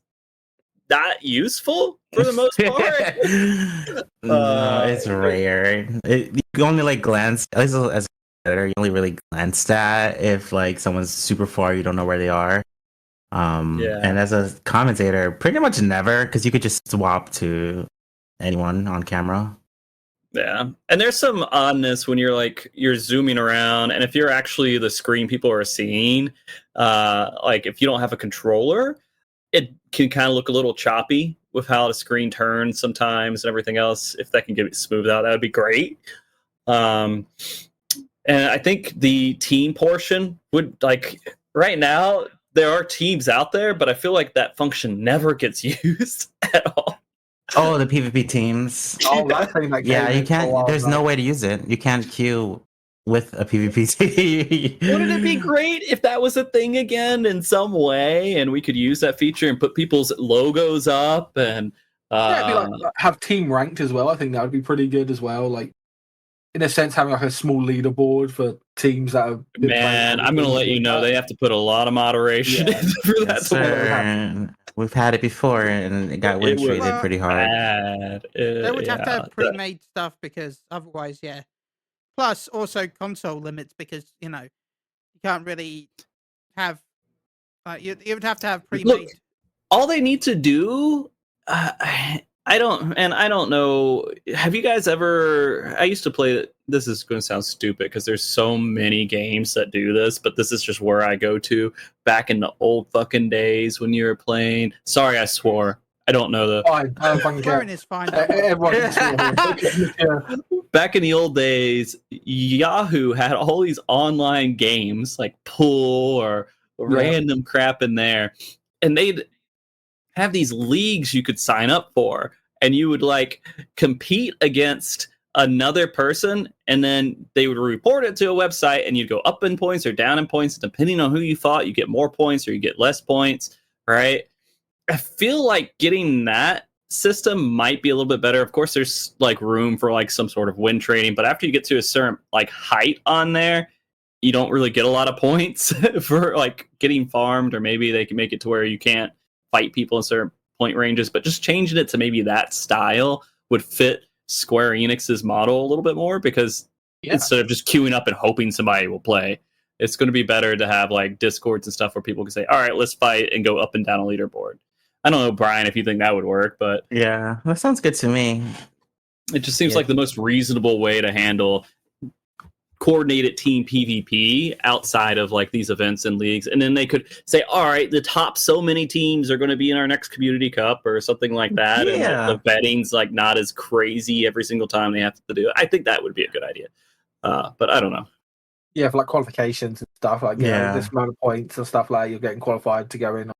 not useful for the most part. No, it's rare. You can only like glance, at least as a competitor, you only really glance at if like someone's super far, you don't know where they are. And as a commentator, pretty much never, because you could just swap to anyone on camera. Yeah, and there's some oddness when you're zooming around, and if you're actually the screen people are seeing, like if you don't have a controller, it can kind of look a little choppy with how the screen turns sometimes and everything else. If that can get it smoothed out, that would be great. And I think the team portion would right now there are teams out there, but I feel like that function never gets used at all. Oh, the PvP teams. Oh, that thing that Yeah, came you in for a can't. while There's back. no way to use it. You can't queue with a PvP team. Wouldn't it be great if that was a thing again in some way, and we could use that feature and put people's logos up and Yeah, it'd be like have team ranked as well. I think that would be pretty good as well. Like in a sense, having like a small leaderboard for teams that have been man, playing I'm gonna let you know they have to put a lot of moderation Yeah. in for that Yes, to work. sir. We've had it before, and it got It win was traded pretty hard. Bad. They would have to Yeah. have pre-made stuff because otherwise, yeah. Plus, also console limits because you can't really have. You would have to have pre-made. All they need to do, I don't know. Have you guys ever? I used to play. This is going to sound stupid because there's so many games that do this, but this is just where I go to. Back in the old fucking days when you were playing. Sorry, I swore. I don't know the. Fine, I don't fucking care. Swearing is fine. Everyone can swear. Yeah. Back in the old days, Yahoo had all these online games like pool or random crap in there, and they'd have these leagues you could sign up for, and you would like compete against another person, and then they would report it to a website, and you'd go up in points or down in points depending on who you fought. You get more points or you get less points, right? I feel like getting that system might be a little bit better. Of course, there's like room for like some sort of win trading, but after you get to a certain like height on there, you don't really get a lot of points for like getting farmed, or maybe they can make it to where you can't fight people in certain point ranges. But just changing it to maybe that style would fit Square Enix's model a little bit more, because instead of just queuing up and hoping somebody will play, it's going to be better to have like discords and stuff where people can say, all right, let's fight, and go up and down a leaderboard. I don't know, Brian, if you think that would work, but Yeah, that sounds good to me. it just seems like the most reasonable way to handle coordinated team PvP outside of like these events and leagues. And then they could say, all right, the top so many teams are going to be in our next community cup or something like that. Yeah. And the betting's like not as crazy every single time they have to do it. I think that would be a good idea. But I don't know. Yeah, for like qualifications and stuff, like you know, this amount of points and stuff, like you're getting qualified to go in.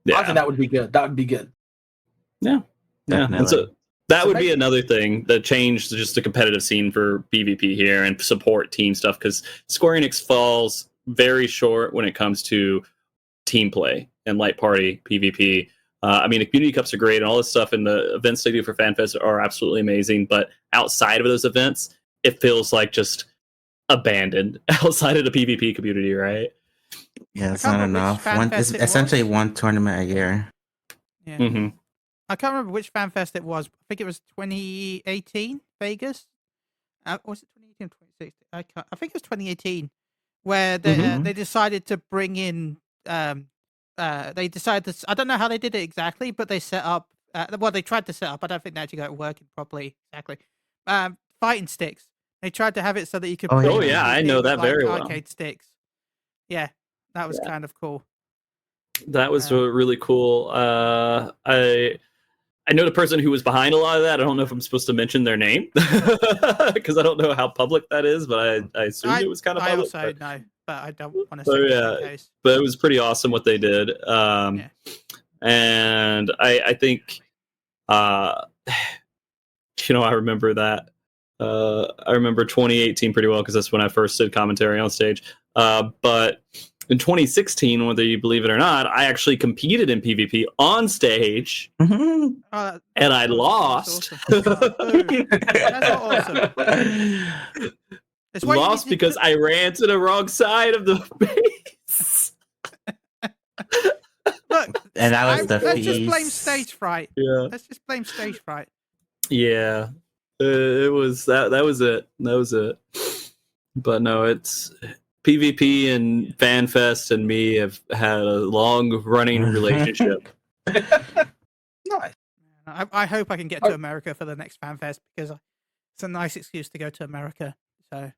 Yeah. I think that would be good. That would be good. Yeah. Definitely. And so that would be another thing that changed just the competitive scene for PvP here and support team stuff, because Square Enix falls very short when it comes to team play and light party PvP. I mean, the community cups are great and all this stuff, and the events they do for FanFest are absolutely amazing. But outside of those events, it feels like just abandoned outside of the PvP community, right? Yeah, it's not enough. It's essentially one tournament a year. Yeah. Mm-hmm. I can't remember which FanFest it was. I think it was 2018 Vegas. Was it 2018 or 2016? I think it was 2018, where they decided to bring in. They decided to. I don't know how they did it exactly, but they set up. Well, they tried to set up. I don't think they actually got it working properly exactly. Fighting sticks. They tried to have it so that you could. Oh yeah, I know that very well. Arcade sticks. Yeah, that was kind of cool. That was really cool. I know the person who was behind a lot of that. I don't know if I'm supposed to mention their name because I don't know how public that is, but I assumed it was kind of public. I also know, but I don't want to say that in case. But it was pretty awesome what they did. And I think, I remember that. I remember 2018 pretty well because that's when I first did commentary on stage. But in 2016, whether you believe it or not, I actually competed in PvP on stage, and I lost. That's awesome. Lost because I ran to the wrong side of the base. Look, and that was let's just blame stage fright. Yeah, let's just blame stage fright. Yeah, it was that. That was it. That was it. But no, it's. PvP and FanFest and me have had a long-running relationship. Nice. I hope I can get to America for the next FanFest, because it's a nice excuse to go to America. So,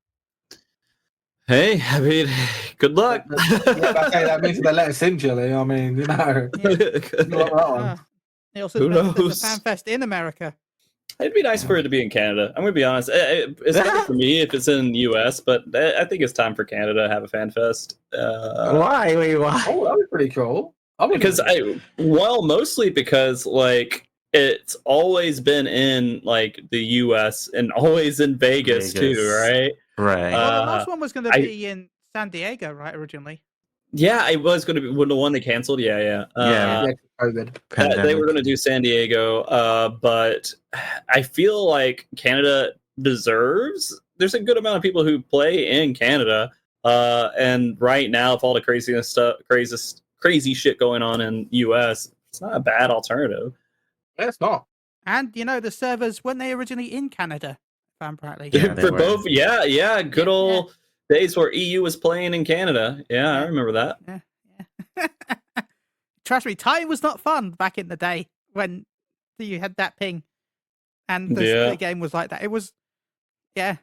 hey, I mean, good luck. That means they let us in, Chile. I mean, you know. Who knows? There's a FanFest in America. It'd be nice for it to be in Canada. I'm going to be honest. It's not for me if it's in the U.S., but I think it's time for Canada to have a FanFest. Why? Wait, why? Oh, that would be pretty cool. Mostly because, like, it's always been in, like, the U.S. and always in Vegas. Too, right? Right. Well, the last one was going to be in San Diego, right, originally? Yeah, it was going to be the one they canceled. Yeah. COVID. They were going to do San Diego, but I feel like Canada deserves. There's a good amount of people who play in Canada, and right now, with all the crazy shit going on in US, it's not a bad alternative. Yeah, it's not. And the servers, weren't they originally in Canada? If I'm rightly. Yeah, for both, yeah, good old. Days where EU was playing in Canada. Yeah, I remember that. Yeah. Trust me, time was not fun back in the day when you had that ping. and the game was like that. It was, yeah.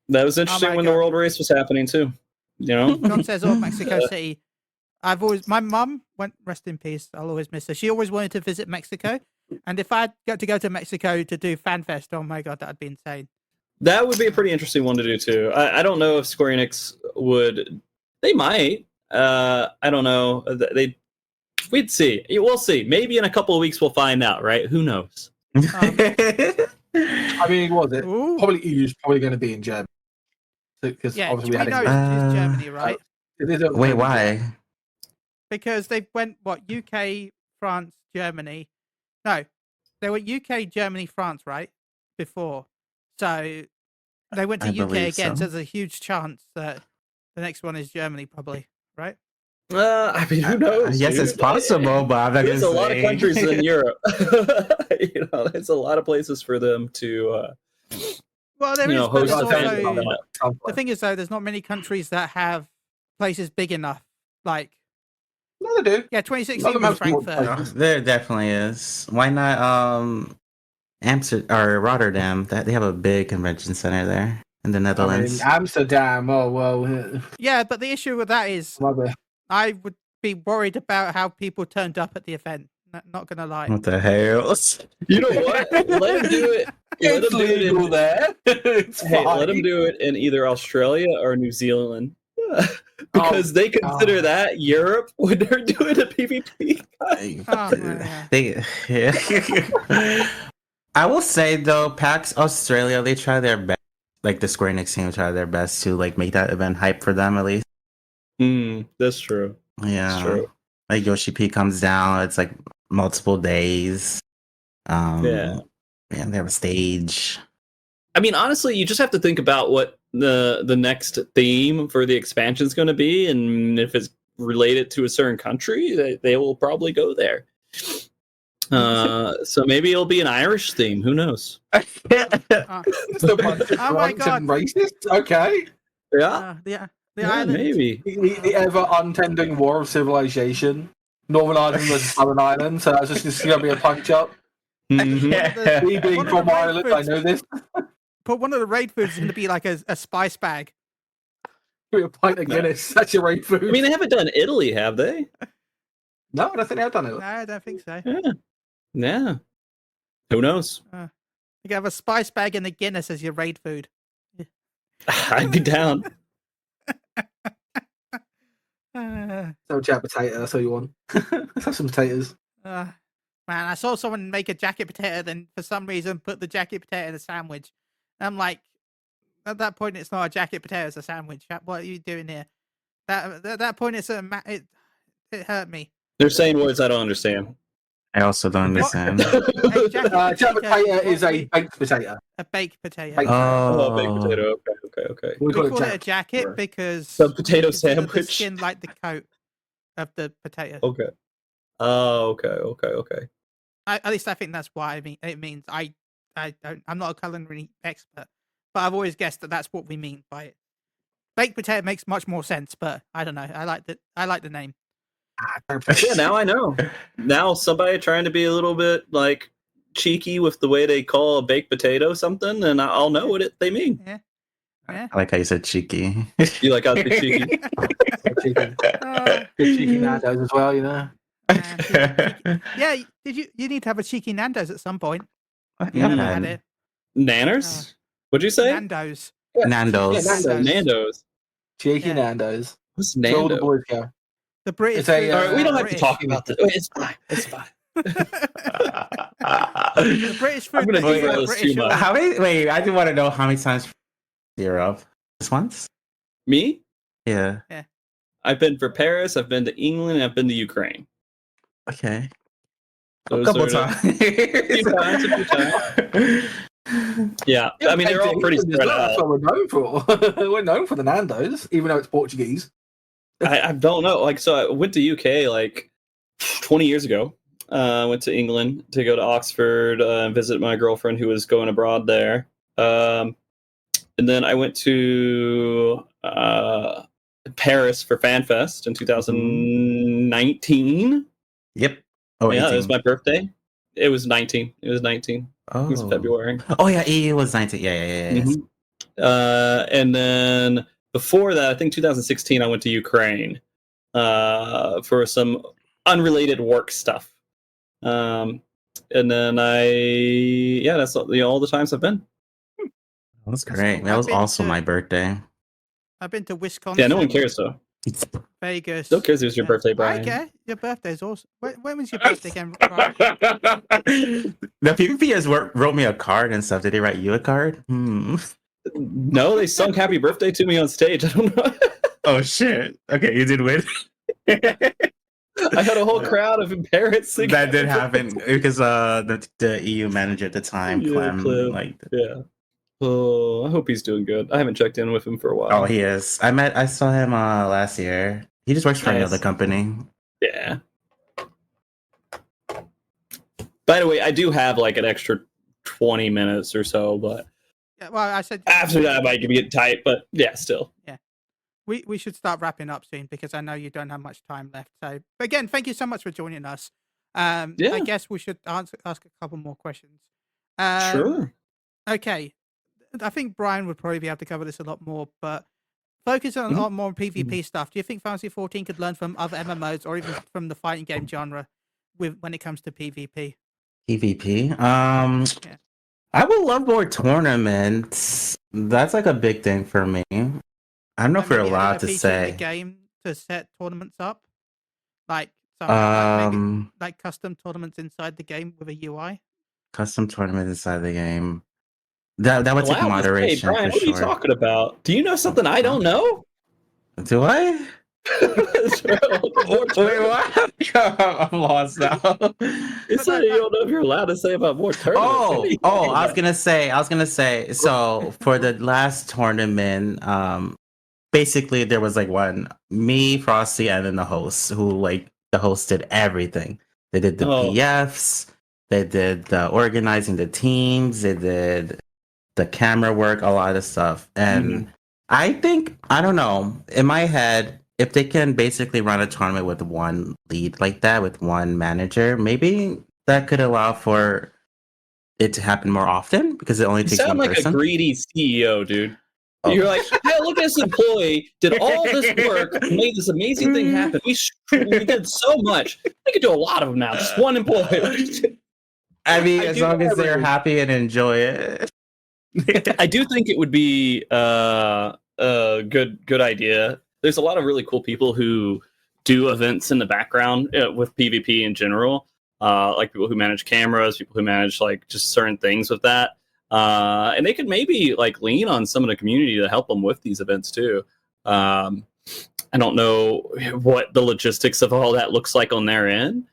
That was interesting when the world race was happening too. You know, John says, "Oh, Mexico City." My mum went, rest in peace. I'll always miss her. She always wanted to visit Mexico, and if I got to go to Mexico to do FanFest, oh my god, that'd be insane. That would be a pretty interesting one to do too. I don't know if Square Enix would. They might. I don't know. We'd see. We'll see. Maybe in a couple of weeks we'll find out. Right? Who knows? I mean, was it? Ooh. Probably EU's probably going to be in Germany. Because Yeah, obviously we we know had it's Germany, right? Wait, why? Because they went UK, France, Germany. No, they were UK, Germany, France, right? Before, so they went to I UK believe again. So so. there's a huge chance that the next one is Germany, probably, right? I mean, who knows? Yes, it's dude? possible, but I'm not There's gonna a lot of say. countries in Europe. There's a lot of places for them to. Well, there You is, know, but there's host also events. the thing is though, there's not many countries that have places big enough. Like, No, they do. yeah, None 2016 of them was have small Frankfurt. places. There definitely is. Why not Amsterdam or Rotterdam? That they have a big convention center there in the I mean, Netherlands. Amsterdam. Oh well. Yeah, but the issue with that is Mother. I would be worried about how people turned up at the event. Not gonna lie. What the hell? You know what? Let him do it. Let It's him do it legal in, there. It's hey, fine. let him do it in either Australia or New Zealand. Because they consider that Europe when they're doing a PvP. Oh, yeah. I will say though, PAX Australia, they try their best. Like the Square Enix team try their best to like make that event hype for them at least. That's true. Yeah, That's true. like Yoshi P comes down. It's like multiple days. Yeah. And they have a stage. I mean, honestly, you just have to think about what the next theme for the expansion is going to be, and if it's related to a certain country, they will probably go there. So maybe it'll be an Irish theme. Who knows? It's the bunch of Oh my drunks God. and racists. Okay. Yeah, The yeah, island. maybe. The ever untending war of civilization. Northern Ireland versus Southern Ireland. So that's just going to be a punch up. Mhm. Me being One of from the raid Ireland, I foods- know this. But one of the raid foods is going to be like a spice bag. Be a pint of Guinness. That's your raid food. I mean, they haven't done Italy, have they? no, I don't think they've done it. No, I don't think so. Yeah. Yeah. Who knows? You can have a spice bag and a Guinness as your raid food. I'd be down. So chat potato, that's all you want. Let's have some potatoes. Man, I saw someone make a jacket potato, then for some reason put the jacket potato in a sandwich. I'm like, at that point, it's not a jacket potato; it's a sandwich. What are you doing here? At that point, it's it hurt me. They're saying words I don't understand. I also don't understand. A Chat potato is a baked potato. a baked potato. Baked Oh, baked potato. Okay. We We call call it a it jacket because The potato instead of the sandwich. skin like the coat of the potato. Okay. Oh, okay. At least I think that's why it means. I'm not a culinary expert, but I've always guessed that that's what we mean by it. Baked potato makes much more sense, but I don't know. I like the name. Yeah, now I know. Now somebody trying to be a little bit like cheeky with the way they call a baked potato something, and I'll know what they mean. Yeah. I like how you said cheeky. You like how I say cheeky? Chicken. Oh, Good cheeky Nando's as well, you know. yeah. You need to have a cheeky Nando's at some point? You Yeah, haven't man. had it. Nanners? What'd you say? Nando's. Nando's. Yeah, Nando's. Nando's. Cheeky Yeah. Nando's. What's That's all the Nando? boys go. The British. It's a, food All right, we don't have to British. talk about this. It's fine. It's fine. The British food. I'm gonna that you derail eat this British too much. food. How many? Wait, I do want to know how many times Europe. Just once? Me? Yeah. I've been for Paris. I've been to England. And I've been to Ukraine. Okay. Those a couple are the- times. A few times. Yeah, I mean they're all pretty spread That's out. what we're known for. We're known for the Nando's, even though it's Portuguese. I don't know. Like, so I went to UK like 20 years ago. I went to England to go to Oxford and visit my girlfriend who was going abroad there. And then I went to Paris for FanFest in 2019. Yep. Oh, Yeah, 18. it was my birthday. It was 19. Oh. It's February. Oh yeah, EU was 19. Yeah. Mhm. And then before that, I think 2016, I went to Ukraine for some unrelated work stuff. And then that's all the times I've been. That was That's great. cool. That I've was been also to- my birthday. I've been to Wisconsin. Yeah, no one cares though. Vegas. No one cares it was your birthday, I Brian. care. Your birthday's awesome. When was your birthday again, Brian? The PvPers wrote me a card and stuff. Did they write you a card? No, they sung "Happy Birthday" to me on stage. I don't know. Oh shit. Okay, you did win. I had a whole crowd of parents singing. That did happen because the EU manager at the time, Clem, Clem. like Yeah. Oh, I hope he's doing good. I hahaven't checked in with him for a while. oh he is. I saw him last year. He just works for Nice. another company. Yeah. By the way, I do have like an extra 20 minutes or so, but Yeah, well, I said after that, I might get tight. But yeah, still. we should start wrapping up soon because I know you don't have much time left. So, but again, thank you so much for joining us. I Yeah. guess we should ask a couple more questions. Sure. Okay. I think Brian would probably be able to cover this a lot more, but focus on a lot more on PvP stuff. Do you think Fantasy 14 could learn from other MMOs or even from the fighting game genre when it comes to PvP? PvP. I would love more tournaments. That's like a big thing for me. I don't know if we're Maybe adding allowed a to feature in the say. game to set tournaments up, like something maybe like custom tournaments inside the game with a UI. Custom tournament inside the game. That would take Wow, moderation hey, Brian, for what are you sure. talking about? Do you know something I don't know? Do I? Wait, what? I'm lost now. You said you don't know if you're allowed to say about more tournaments. I was gonna say. So for the last tournament, basically there was like me, Frosty, and then the host the host did everything. They did the PFs, they did the organizing the teams, they did the camera work, a lot of stuff. And I don't know, in my head, if they can basically run a tournament with one lead like that, with one manager, maybe that could allow for it to happen more often because it only takes one person. You sound like a greedy CEO, dude. Oh. You're like, hey, look at this employee, did all this work, made this amazing thing happen. We did so much. We could do a lot of them now. Just one employee. I mean, as long as they're happy and enjoy it. I do think it would be a good idea. There's a lot of really cool people who do events in the background with PvP in general, like people who manage cameras, people who manage like just certain things with that. And they could maybe like lean on some of the community to help them with these events too. I don't know what the logistics of all that looks like on their end.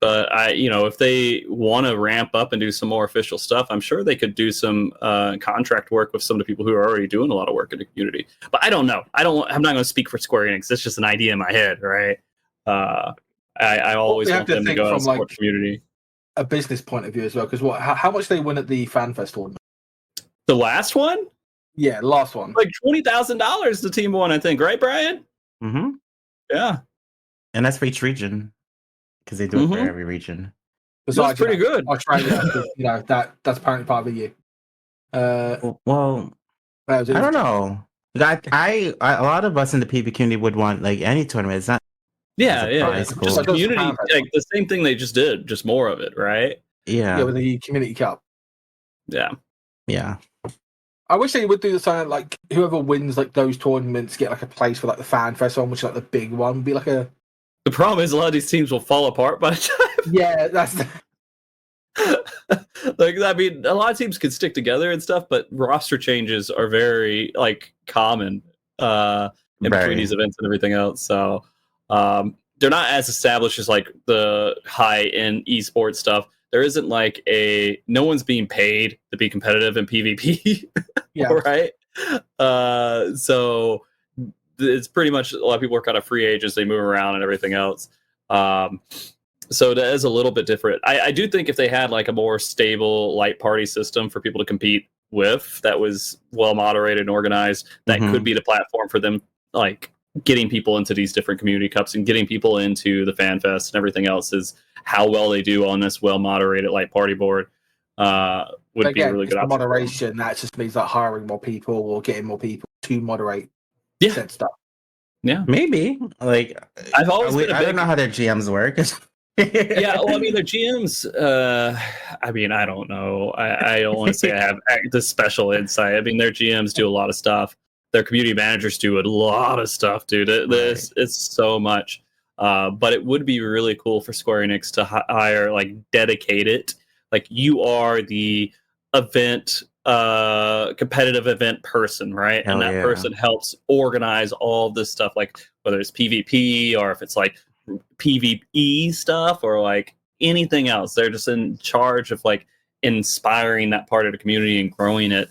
But if they want to ramp up and do some more official stuff, I'm sure they could do some contract work with some of the people who are already doing a lot of work in the community. But I don't know. I'm not going to speak for Square Enix. It's just an idea in my head, right? I always want them to go and support the community. A business point of view as well, because how much they win at the FanFest tournament? The last one? Yeah, last one. Like $20,000 the team won, I think, right, Brian? Mm-hmm. Yeah. And that's for each region. Because they do it for every region. That's pretty good. I try that's apparently part of the year. Well, I don't know. A lot of us in the PvP community would want like any tournament. It's not. Yeah. Cool. Just community, like the same thing they just did, just more of it, right? Yeah. Yeah, with the Community Cup. Yeah. I wish they would do the sign like whoever wins like those tournaments get like a place for like the Fan Fest one, which is like the big one. Be like a. The problem is a lot of these teams will fall apart by the time. Yeah, that's. Like, I mean, a lot of teams can stick together and stuff, but roster changes are very like common in between these events and everything else. So they're not as established as like the high end esports stuff. There isn't like no one's being paid to be competitive in PvP. Yeah. Right. So it's pretty much a lot of people are kind of free agents. They move around and everything else. So that is a little bit different. I do think if they had like a more stable light party system for people to compete with that was well moderated and organized, that could be the platform for them, like getting people into these different community cups and getting people into the fan fest and everything else is how well they do on this well moderated light party board. would be a really it's good the option. moderation. That just means like hiring more people or getting more people to moderate Yeah. said stuff. Yeah, Maybe. Like, I've always been a I don't big. know how their GMs work. Yeah, well, I mean, their GMs. I mean, I don't know. I don't want to say I have this special insight. I mean, their GMs do a lot of stuff. Their community managers do a lot of stuff, dude. It's so much. But it would be really cool for Square Enix to hire like dedicated, like you are the event, competitive event person, right? Hell and that yeah. person helps organize all of this stuff, like whether it's PvP or if it's like PvE stuff or like anything else. They're just in charge of like inspiring that part of the community and growing it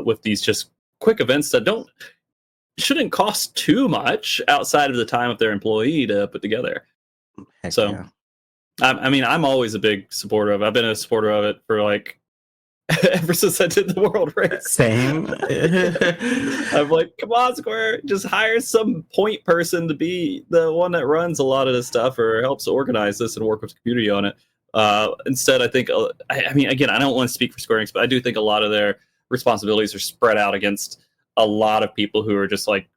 with these just quick events that shouldn't cost too much outside of the time of their employee to put together. Heck So yeah. I mean, I'm always a big supporter of it. I've been a supporter of it for like ever since I did the world race. Same. I'm like, come on, Square, just hire some point person to be the one that runs a lot of this stuff or helps organize this and work with the community on it. Instead, I think, I mean, again, I don't want to speak for Square Enix, but I do think a lot of their responsibilities are spread out against a lot of people who are just like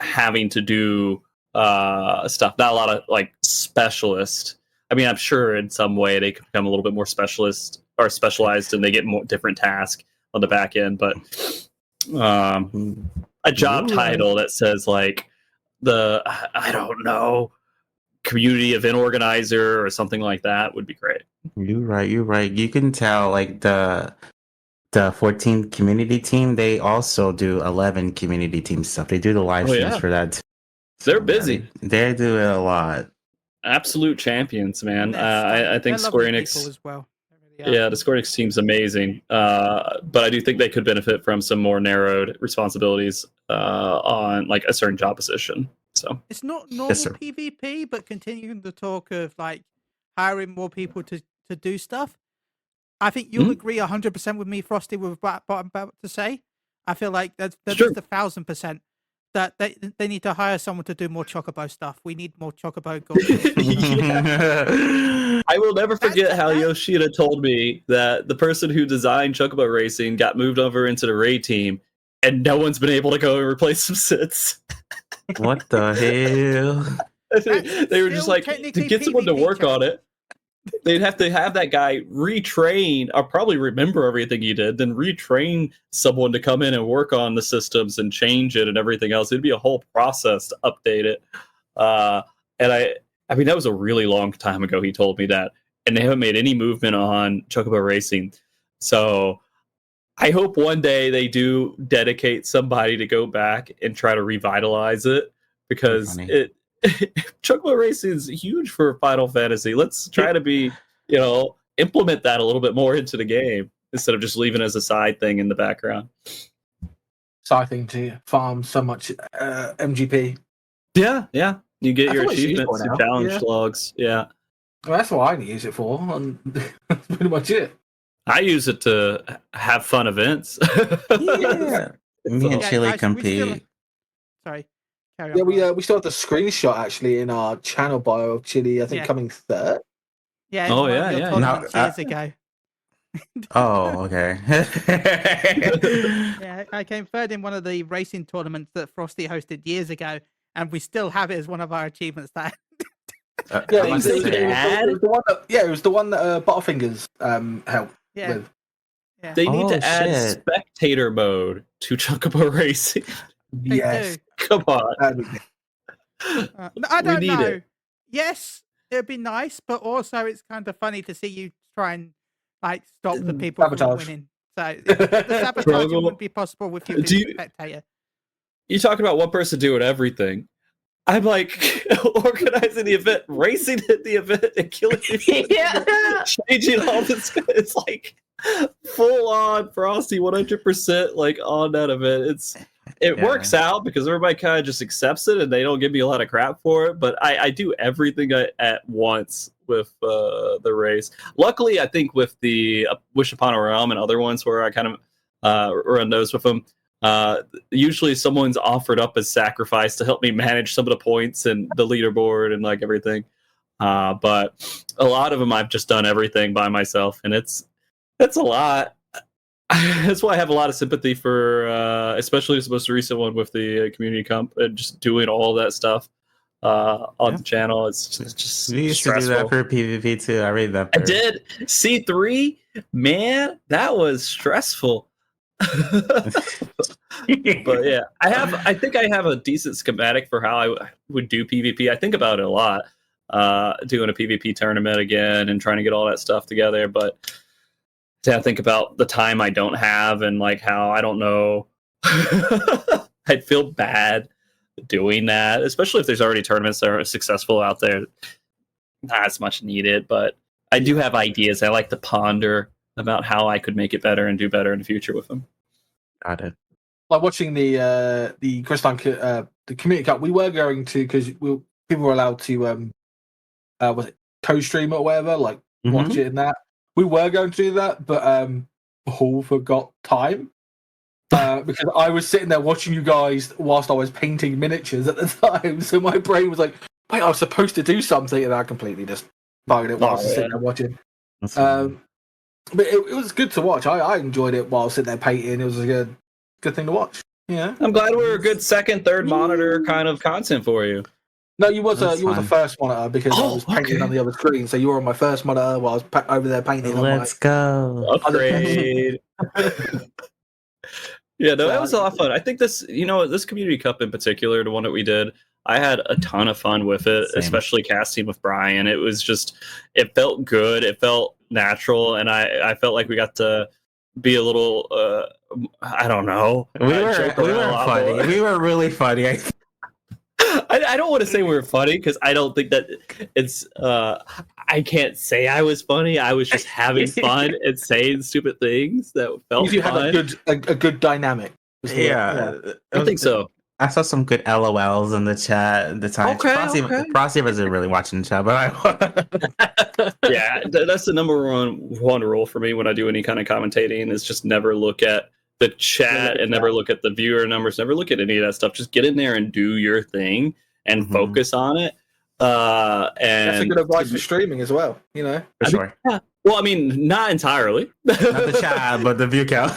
having to do stuff. Not a lot of like specialists. I mean, I'm sure in some way they could become a little bit more specialized and they get more different tasks on the back end. But a job title that says like I don't know, community event organizer or something like that would be great. You're right. You can tell like the 14 community team, they also do 11 community team stuff. They do the live streams for that too. They're busy. They're doing a lot. Absolute champions, man. I think They're Square lovely Enix people as well. Yeah, the Square Enix team's amazing, but I do think they could benefit from some more narrowed responsibilities on like a certain job position. So it's not normal PvP, but continuing the talk of like hiring more people to do stuff. I think you'll agree 100% with me, Frosty, with what I'm about to say. I feel like that's just 1,000% that they need to hire someone to do more Chocobo stuff. We need more Chocobo gold. I will never forget how Yoshida told me that the person who designed Chocobo Racing got moved over into the Raid team, and no one's been able to go and replace him since. What the hell? They were just like, to get someone to work on it, they'd have to have that guy retrain or probably remember everything he did, then retrain someone to come in and work on the systems and change it and everything else. It'd be a whole process to update it. And I mean, that was a really long time ago he told me that. And they haven't made any movement on Chocobo Racing. So I hope one day they do dedicate somebody to go back and try to revitalize it, because Chocobo Racing is huge for Final Fantasy. Let's try to implement that a little bit more into the game instead of just leaving it as a side thing in the background. Side thing to farm so much MGP. Yeah. You get your achievements, your challenge logs. Yeah. Well, that's what I use it for, and that's pretty much it. I use it to have fun events. Yeah. Me and Chili compete. Sorry. Carry on. Yeah, we still have the screenshot actually in our channel bio of Chili, I think, coming third. Yeah. Oh, yeah. No, years ago. Oh, okay. Yeah, I came third in one of the racing tournaments that Frosty hosted years ago, and we still have it as one of our achievements. That it was the one that Butterfingers helped with. Yeah. They need to add spectator mode to Chocobo Racing. Yes. Come on. I don't know. Yes, it'd be nice, but also it's kind of funny to see you try and like stop the people from winning. So the sabotage wouldn't be possible with you being a spectator. You talk about one person doing everything. I'm like organizing the event, racing at the event, and killing people. Changing all this. It's like full on Frosty 100% like on that event. It works out because everybody kind of just accepts it and they don't give me a lot of crap for it. But I do everything at once with the race. Luckily, I think with the Wish Upon a Realm and other ones where I kind of run those with them, usually someone's offered up as sacrifice to help me manage some of the points and the leaderboard and like everything. But a lot of them I've just done everything by myself, and it's That's a lot. That's why I have a lot of sympathy for, especially this most recent one with the community comp and just doing all that stuff on the channel. It's just We used stressful. to do that for PvP too. I remember. I did. C3, man, that was stressful. But yeah, I think I have a decent schematic for how I would do PvP. I think about it a lot, doing a PvP tournament again and trying to get all that stuff together. But I think about the time I don't have and like how I don't know. I'd feel bad doing that, especially if there's already tournaments that are successful out there. Not as much needed, but I do have ideas. I like to ponder about how I could make it better and do better in the future with them. Got it. Like watching the Crystal the Community Cup, we were going to, because people were allowed to was it co-stream it or whatever, like watch it in that. We were going to do that, but Paul forgot time because I was sitting there watching you guys whilst I was painting miniatures at the time. So my brain was like, wait, I was supposed to do something, and I completely just buggered it while I was sitting there watching. But it was good to watch. I enjoyed it while sitting there painting. It was a good thing to watch. Yeah, I'm glad we were a good second, third monitor kind of content for you. No, you was a first monitor because I was painting on the other screen. So you were on my first monitor while I was over there painting. Let's go. Upgrade. Yeah, no, that was a lot of fun. I think this Community Cup in particular, the one that we did, I had a ton of fun with it, especially casting with Brian. It was just, it felt good. It felt natural. And I felt like we got to be a little, I don't know. We were funny. More. We were really funny. I don't want to say we were funny because I don't think that it's. I can't say I was funny. I was just having fun and saying stupid things that felt. You fun. had a good dynamic. Yeah, I think so. I saw some good LOLs in the chat at the time. Frosty wasn't really watching the chat, but yeah, that's the number one rule for me when I do any kind of commentating is just never look at the chat and never look at the viewer numbers, never look at any of that stuff. Just get in there and do your thing and focus on it. And that's a good advice for streaming as well, you know. For sure. Yeah. Well, I mean, not entirely. Not the chat, but the view count.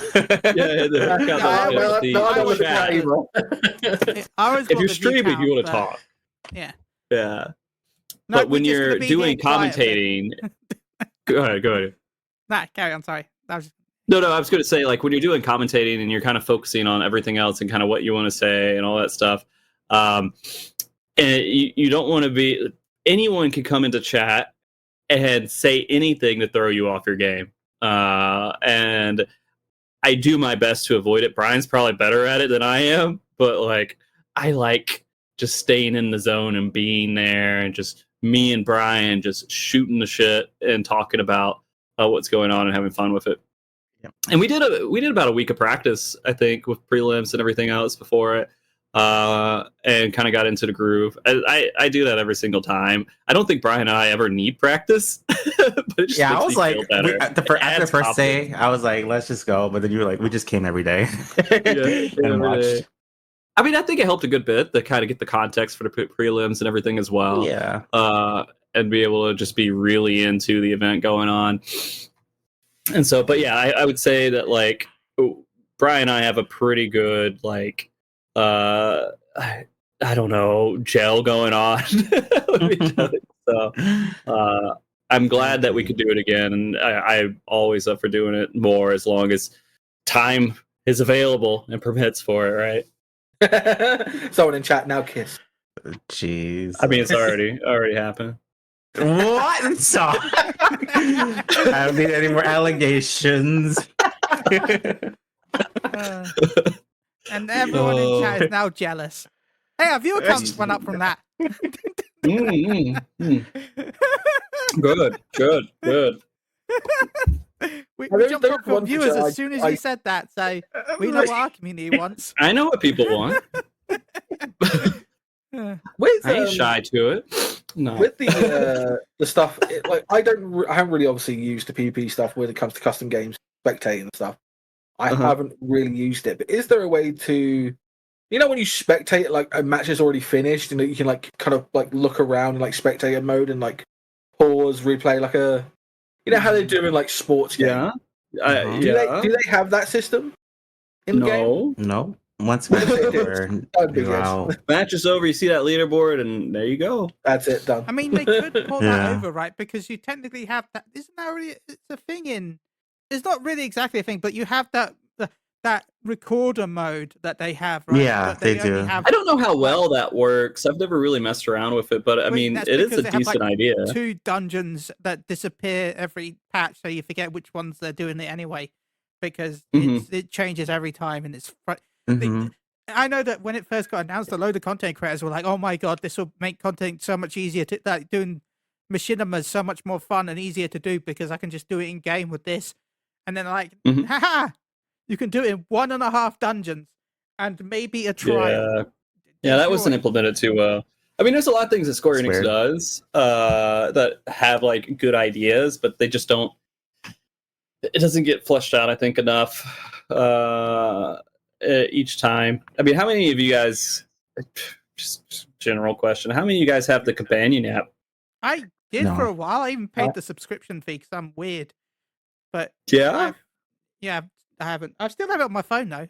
If you're streaming, you want to talk. Yeah. Yeah. But when you're doing commentating, go ahead. Nah, carry on. Sorry. No, I was going to say, like, when you're doing commentating and you're kind of focusing on everything else and kind of what you want to say and all that stuff, and you don't want to be... Anyone can come into chat and say anything to throw you off your game. And I do my best to avoid it. Brian's probably better at it than I am, but, like, I like just staying in the zone and being there and just me and Brian just shooting the shit and talking about what's going on and having fun with it. And we did about a week of practice, I think, with prelims and everything else before it, and kind of got into the groove. I do that every single time. I don't think Brian and I ever need practice, but it just I was like, after the first day, I was like, let's just go. But then you were like, we just came every day and watched. I mean, I think it helped a good bit to kind of get the context for the prelims and everything as well. Yeah, and be able to just be really into the event going on. And so, but yeah, I would say that, like, Brian and I have a pretty good, like, I don't know, gel going on with each other. So I'm glad that we could do it again, and I'm always up for doing it more as long as time is available and permits for it, right? Someone in chat now kiss. Jeez. I mean, it's already happened. What? Stop. I don't need any more allegations. And everyone in chat is now jealous. Hey, our viewer counts went up from that. Good. We jumped up from viewers as soon as you said that, so we know what our community wants. I know what people want. I ain't shy to it. No. With the stuff, like I haven't really obviously used the PvP stuff when it comes to custom games, spectating and stuff. I haven't really used it, but is there a way to, when you spectate, like a match is already finished, and you can like kind of like look around in like spectator mode and like pause, replay, like how they do in like sports games. Mhm. Do they have that system in the game? No. No. Once match is over, That'd be you're good. out. Match is over. You see that leaderboard, and there you go. That's it, done. I mean, they could pull Yeah. that over, right? Because you technically have that. Isn't that really? It's a thing in. It's not really exactly a thing, but you have that recorder mode that they have, right? Yeah, That they only do. have I don't know how well that works. I've never really messed around with it, but I Well, mean, that's it is because a they have, decent like, idea. 2 dungeons that disappear every patch, so you forget which ones they're doing it anyway, because it changes every time, and it's Hmm. I know that when it first got announced, a load of content creators were like, "Oh my god, this will make content so much easier to like doing machinima is so much more fun and easier to do because I can just do it in game with this." And then like, Mhm. haha, you can do it in 1.5 dungeons and maybe a trial. Yeah, that wasn't Enjoy. implemented too well. I mean, there's a lot of things that Square It's Enix weird. does that have like good ideas, but they just don't. It doesn't get fleshed out, I think, enough each time. I mean, how many of you guys? Just general question: how many of you guys have the companion app? I did No. for a while. I even paid the subscription fee because I'm weird. But Yeah, I haven't. I still have it on my phone though.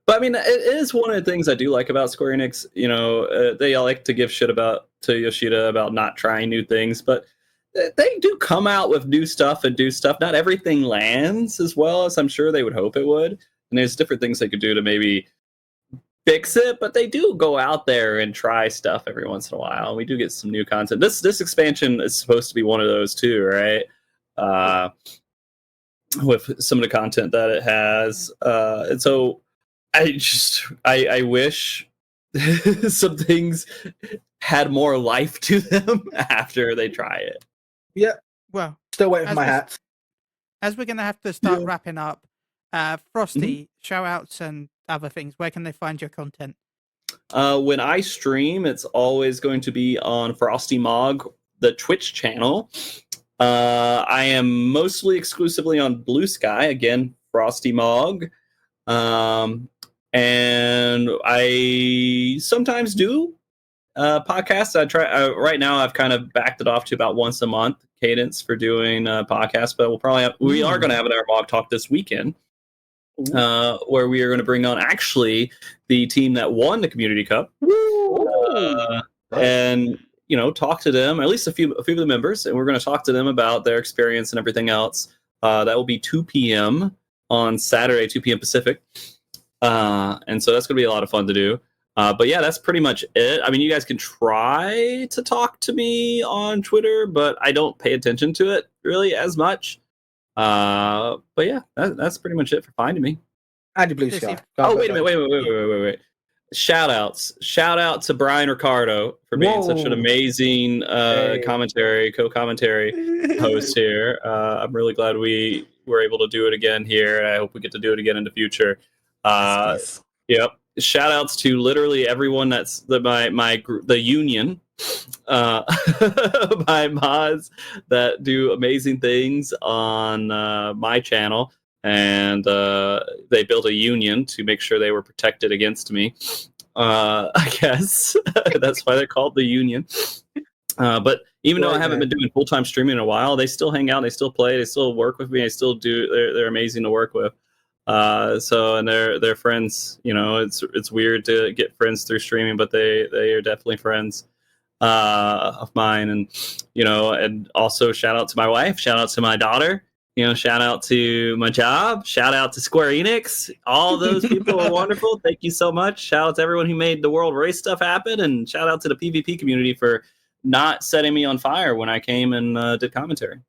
but I mean, it is one of the things I do like about Square Enix. You know, they like to give shit to Yoshida about not trying new things, but they do come out with new stuff and do stuff. Not everything lands as well as I'm sure they would hope it would, and there's different things they could do to maybe fix it. But they do go out there and try stuff every once in a while. We do get some new content. This expansion is supposed to be one of those too, right? With some of the content that it has, and so I wish some things had more life to them after they try it. Yeah, Well, still waiting for as my we- hats. as we're gonna have to start Yeah. wrapping up, Frosty, shout outs and other things. Where can they find your content? When I stream, it's always going to be on Frosty Mog, the Twitch channel. I am mostly exclusively on Blue Sky, again, Frosty Mog. And I sometimes do podcasts. I try right now. I've kind of backed it off to about once a month cadence for doing podcasts, but we are going to have an Mog talk this weekend, where we are going to bring on actually the team that won the Community Cup, and talk to them, at least a few of the members, and we're going to talk to them about their experience and everything else. That will be 2 p.m. on Saturday, 2 p.m. Pacific. And so that's going to be a lot of fun to do. But yeah, that's pretty much it. I mean, you guys can try to talk to me on Twitter, but I don't pay attention to it really as much. But yeah, that's pretty much it for finding me. And your Blue Does Sky. he- Oh, wait a minute. Wait. Shout out to Brian Ricardo for being such an Whoa. amazing co-commentary host here. I'm really glad we were able to do it again here, and I hope we get to do it again in the future. Yes, Yep. Shout outs to literally everyone that's my group, the union, my mods that do amazing things on my channel. And they built a union to make sure they were protected against me. I guess that's why they're called the union. But even though I haven't been doing full-time streaming in a while, they still hang out, they still play, they still work with me, they still do. They're amazing to work with. And they're friends. It's weird to get friends through streaming, but they are definitely friends of mine. And and also shout out to my wife, shout out to my daughter. Shout out to my job, shout out to Square Enix. All those people are wonderful. Thank you so much. Shout out to everyone who made the World Race stuff happen, and shout out to the PvP community for not setting me on fire when I came and did commentary.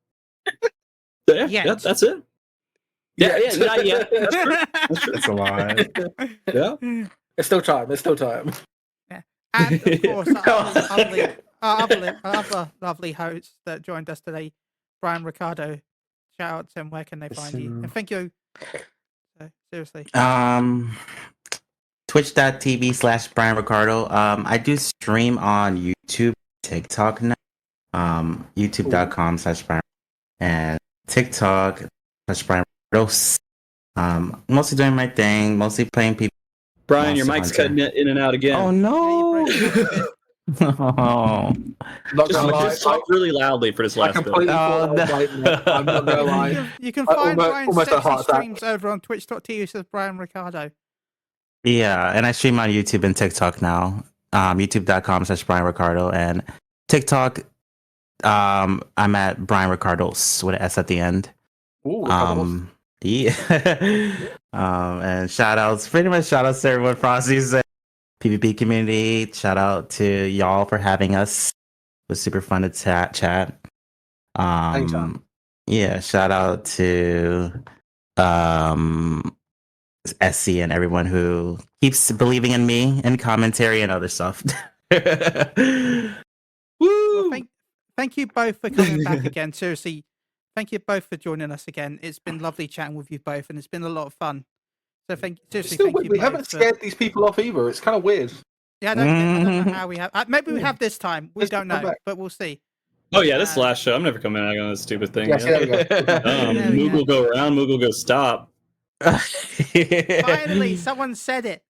So, yeah, that's it. Yeah. Not yet. That's true. that's a lot. Yeah. There's still time. And of course, other lovely hosts that joined us today, Brian Ricardo. Shout out to him. Where can they find you? And thank you. Seriously. Twitch.tv/Brian Ricardo. I do stream on YouTube, TikTok now. YouTube.com/Brian and TikTok/Brian Ricardo. Mostly doing my thing, mostly playing people. Brian, your mic's cutting in and out again. Oh no! Oh, I'm not Just, gonna lie. just talk really loudly for this I last bit. completely Oh, thought I was no. writing it. I'm not gonna lie. You can I find Brian's almost had a sexy heart attack. streams over on twitch.tv says Brian Ricardo. yeah, and I stream on YouTube and TikTok now. YouTube.com/Brian Ricardo and TikTok. I'm at Brian Ricardos with an S at the end. Ooh, Ricardo. Yeah. And pretty much shout outs to everyone, Frosty's PvP community. Shout out to y'all for having us. It was super fun to chat. Anytime. Yeah, shout out to SC and everyone who keeps believing in me and commentary and other stuff. Well, thank you both for coming back again. Seriously, thank you both for joining us again. It's been lovely chatting with you both, and it's been a lot of fun. So seriously, Still thank weird. you We both. haven't scared these people off either. It's kind of weird. Yeah, I don't know how we have. Maybe we have this time. We Let's don't come know, back. but we'll see. Oh yeah, this is the last show. I'm never coming back on this stupid thing. Yes, again. there we go. There we Moogle go around, Moogle go stop. Finally, someone said it.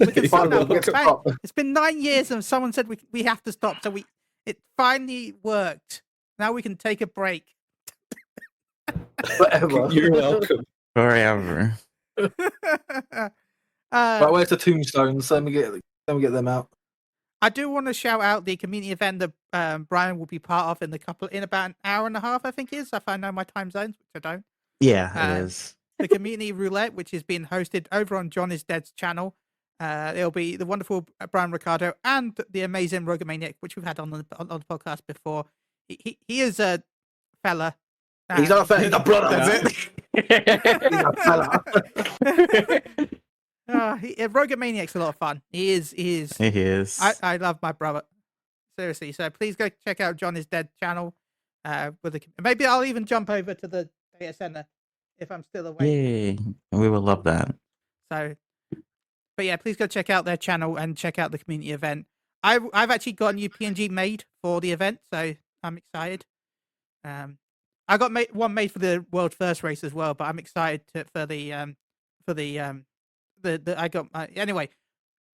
We can stop Finally, now. we get to Bang. stop. It's been 9 years, and someone said we have to stop. So it finally worked. Now we can take a break. Whatever. You're welcome. Forever. Right, where's the tombstones? Let me get them out. I do want to shout out the community event that Brian will be part of in about an hour and a half, I think it is, if I know my time zones, which I don't. Yeah, it is. The community roulette, which is being hosted over on John is Dead's channel. It'll be the wonderful Brian Ricardo and the amazing Rogamaniac, which we've had on the podcast before. He is a fella. He's not a fella. He's a brother. He's a fella. Rogamaniac's a lot of fun. He is. He is. I love my brother. Seriously. So please go check out John is Dead channel. Maybe I'll even jump over to the data center if I'm still awake. Yay. We would love that. So, but yeah, please go check out their channel and check out the community event. I've actually got a new PNG made for the event, so I'm excited. I got one made for the world first race as well, but I'm excited anyway.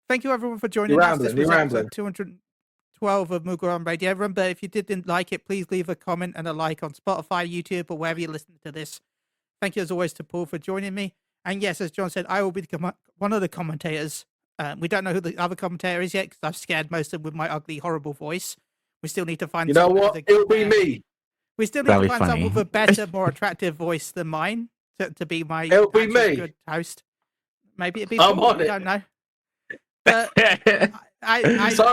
Thank you everyone for joining us. This was episode 212 of Moogle on Radio. Remember, if you didn't like it, please leave a comment and a like on Spotify, YouTube, or wherever you're listening to this. Thank you as always to Paul for joining me. And yes, as John said, I will be one of the commentators. We don't know who the other commentator is yet because I've scared most of them with my ugly, horrible voice. We still need to find. You know what? It'll be me. We still need to find someone with a better, more attractive voice than mine to be my. It'll be me. Good host. Maybe it'll be. I'm on it. I don't know. But I So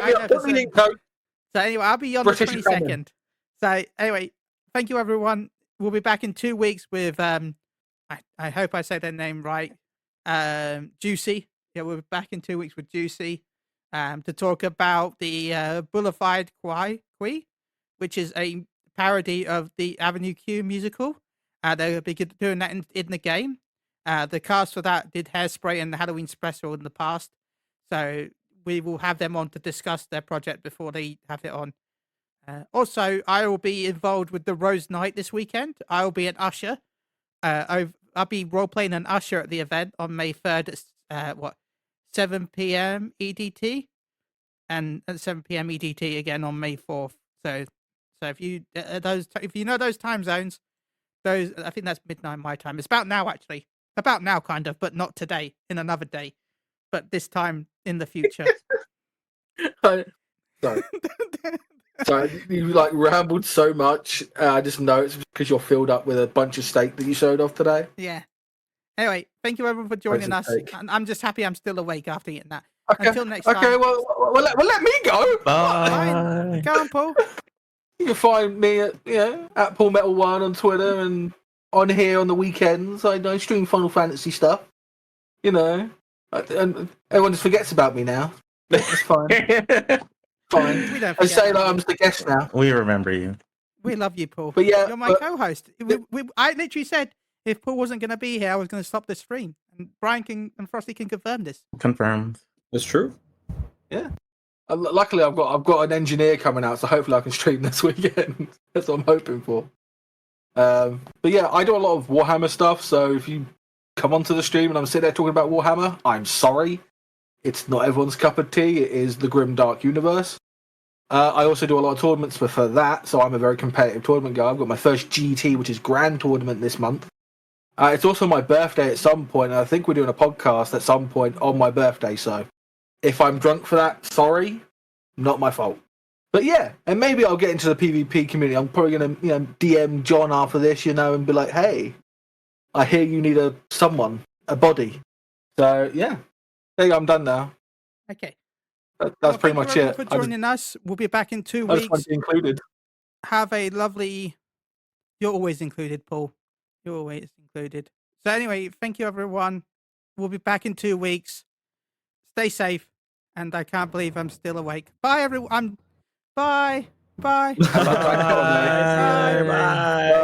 anyway, I'll be on British the 22nd. So anyway, thank you everyone. We'll be back in 2 weeks with I hope I say their name right. Juicy. Yeah, we'll be back in 2 weeks with Juicy. To talk about the Boulevard Qui, which is a parody of the Avenue Q musical. They'll be doing that in the game. The cast for that did Hairspray and the Halloween special in the past. So we will have them on to discuss their project before they have it on. Also, I will be involved with the Rose Night this weekend. I will be an usher. I'll be role-playing an usher at the event on May 3rd at 7 p.m. EDT, and at 7 p.m. EDT again on May 4th. So if you know those time zones, I think that's midnight my time. It's about now actually. About now kind of, but not today. In another day, but this time in the future. Sorry, you like rambled so much. I just know it's because you're filled up with a bunch of steak that you showed off today. Yeah. Anyway, thank you everyone for joining us. I'm just happy I'm still awake after eating that. Okay. Until next time. Okay, well, let me go. Bye. Go on, Paul. You can find me at Paul Metal 1 on Twitter and on here on the weekends. I stream Final Fantasy stuff. You know, and everyone just forgets about me now. It's fine. Fine. We don't I say forget. like I'm just a guest now. We remember you. We love you, Paul. But yeah, you're my co-host. I literally said if Paul wasn't going to be here, I was going to stop the stream. And Brian and Frosty can confirm this. Confirmed. It's true. Yeah. Luckily, I've got an engineer coming out, so hopefully I can stream this weekend. That's what I'm hoping for. But yeah, I do a lot of Warhammer stuff. So if you come onto the stream and I'm sitting there talking about Warhammer, I'm sorry. It's not everyone's cup of tea. It is the grim dark universe. I also do a lot of tournaments for that, so I'm a very competitive tournament guy. I've got my first GT, which is Grand Tournament this month. It's also my birthday at some point, and I think we're doing a podcast at some point on my birthday, so if I'm drunk for that, sorry, not my fault. But yeah, and maybe I'll get into the PvP community. I'm probably going to DM John after this, and be like, hey, I hear you need a body. So yeah, there you go, I'm done now. Okay. That's pretty much it. For joining us, we'll be back in 2 I just want weeks. to be included. Have a lovely. You're always included, Paul. You're always included. So anyway, thank you, everyone. We'll be back in 2 weeks. Stay safe. And I can't believe I'm still awake. Bye, everyone. Bye. Bye. Have a great holiday. Bye. Bye.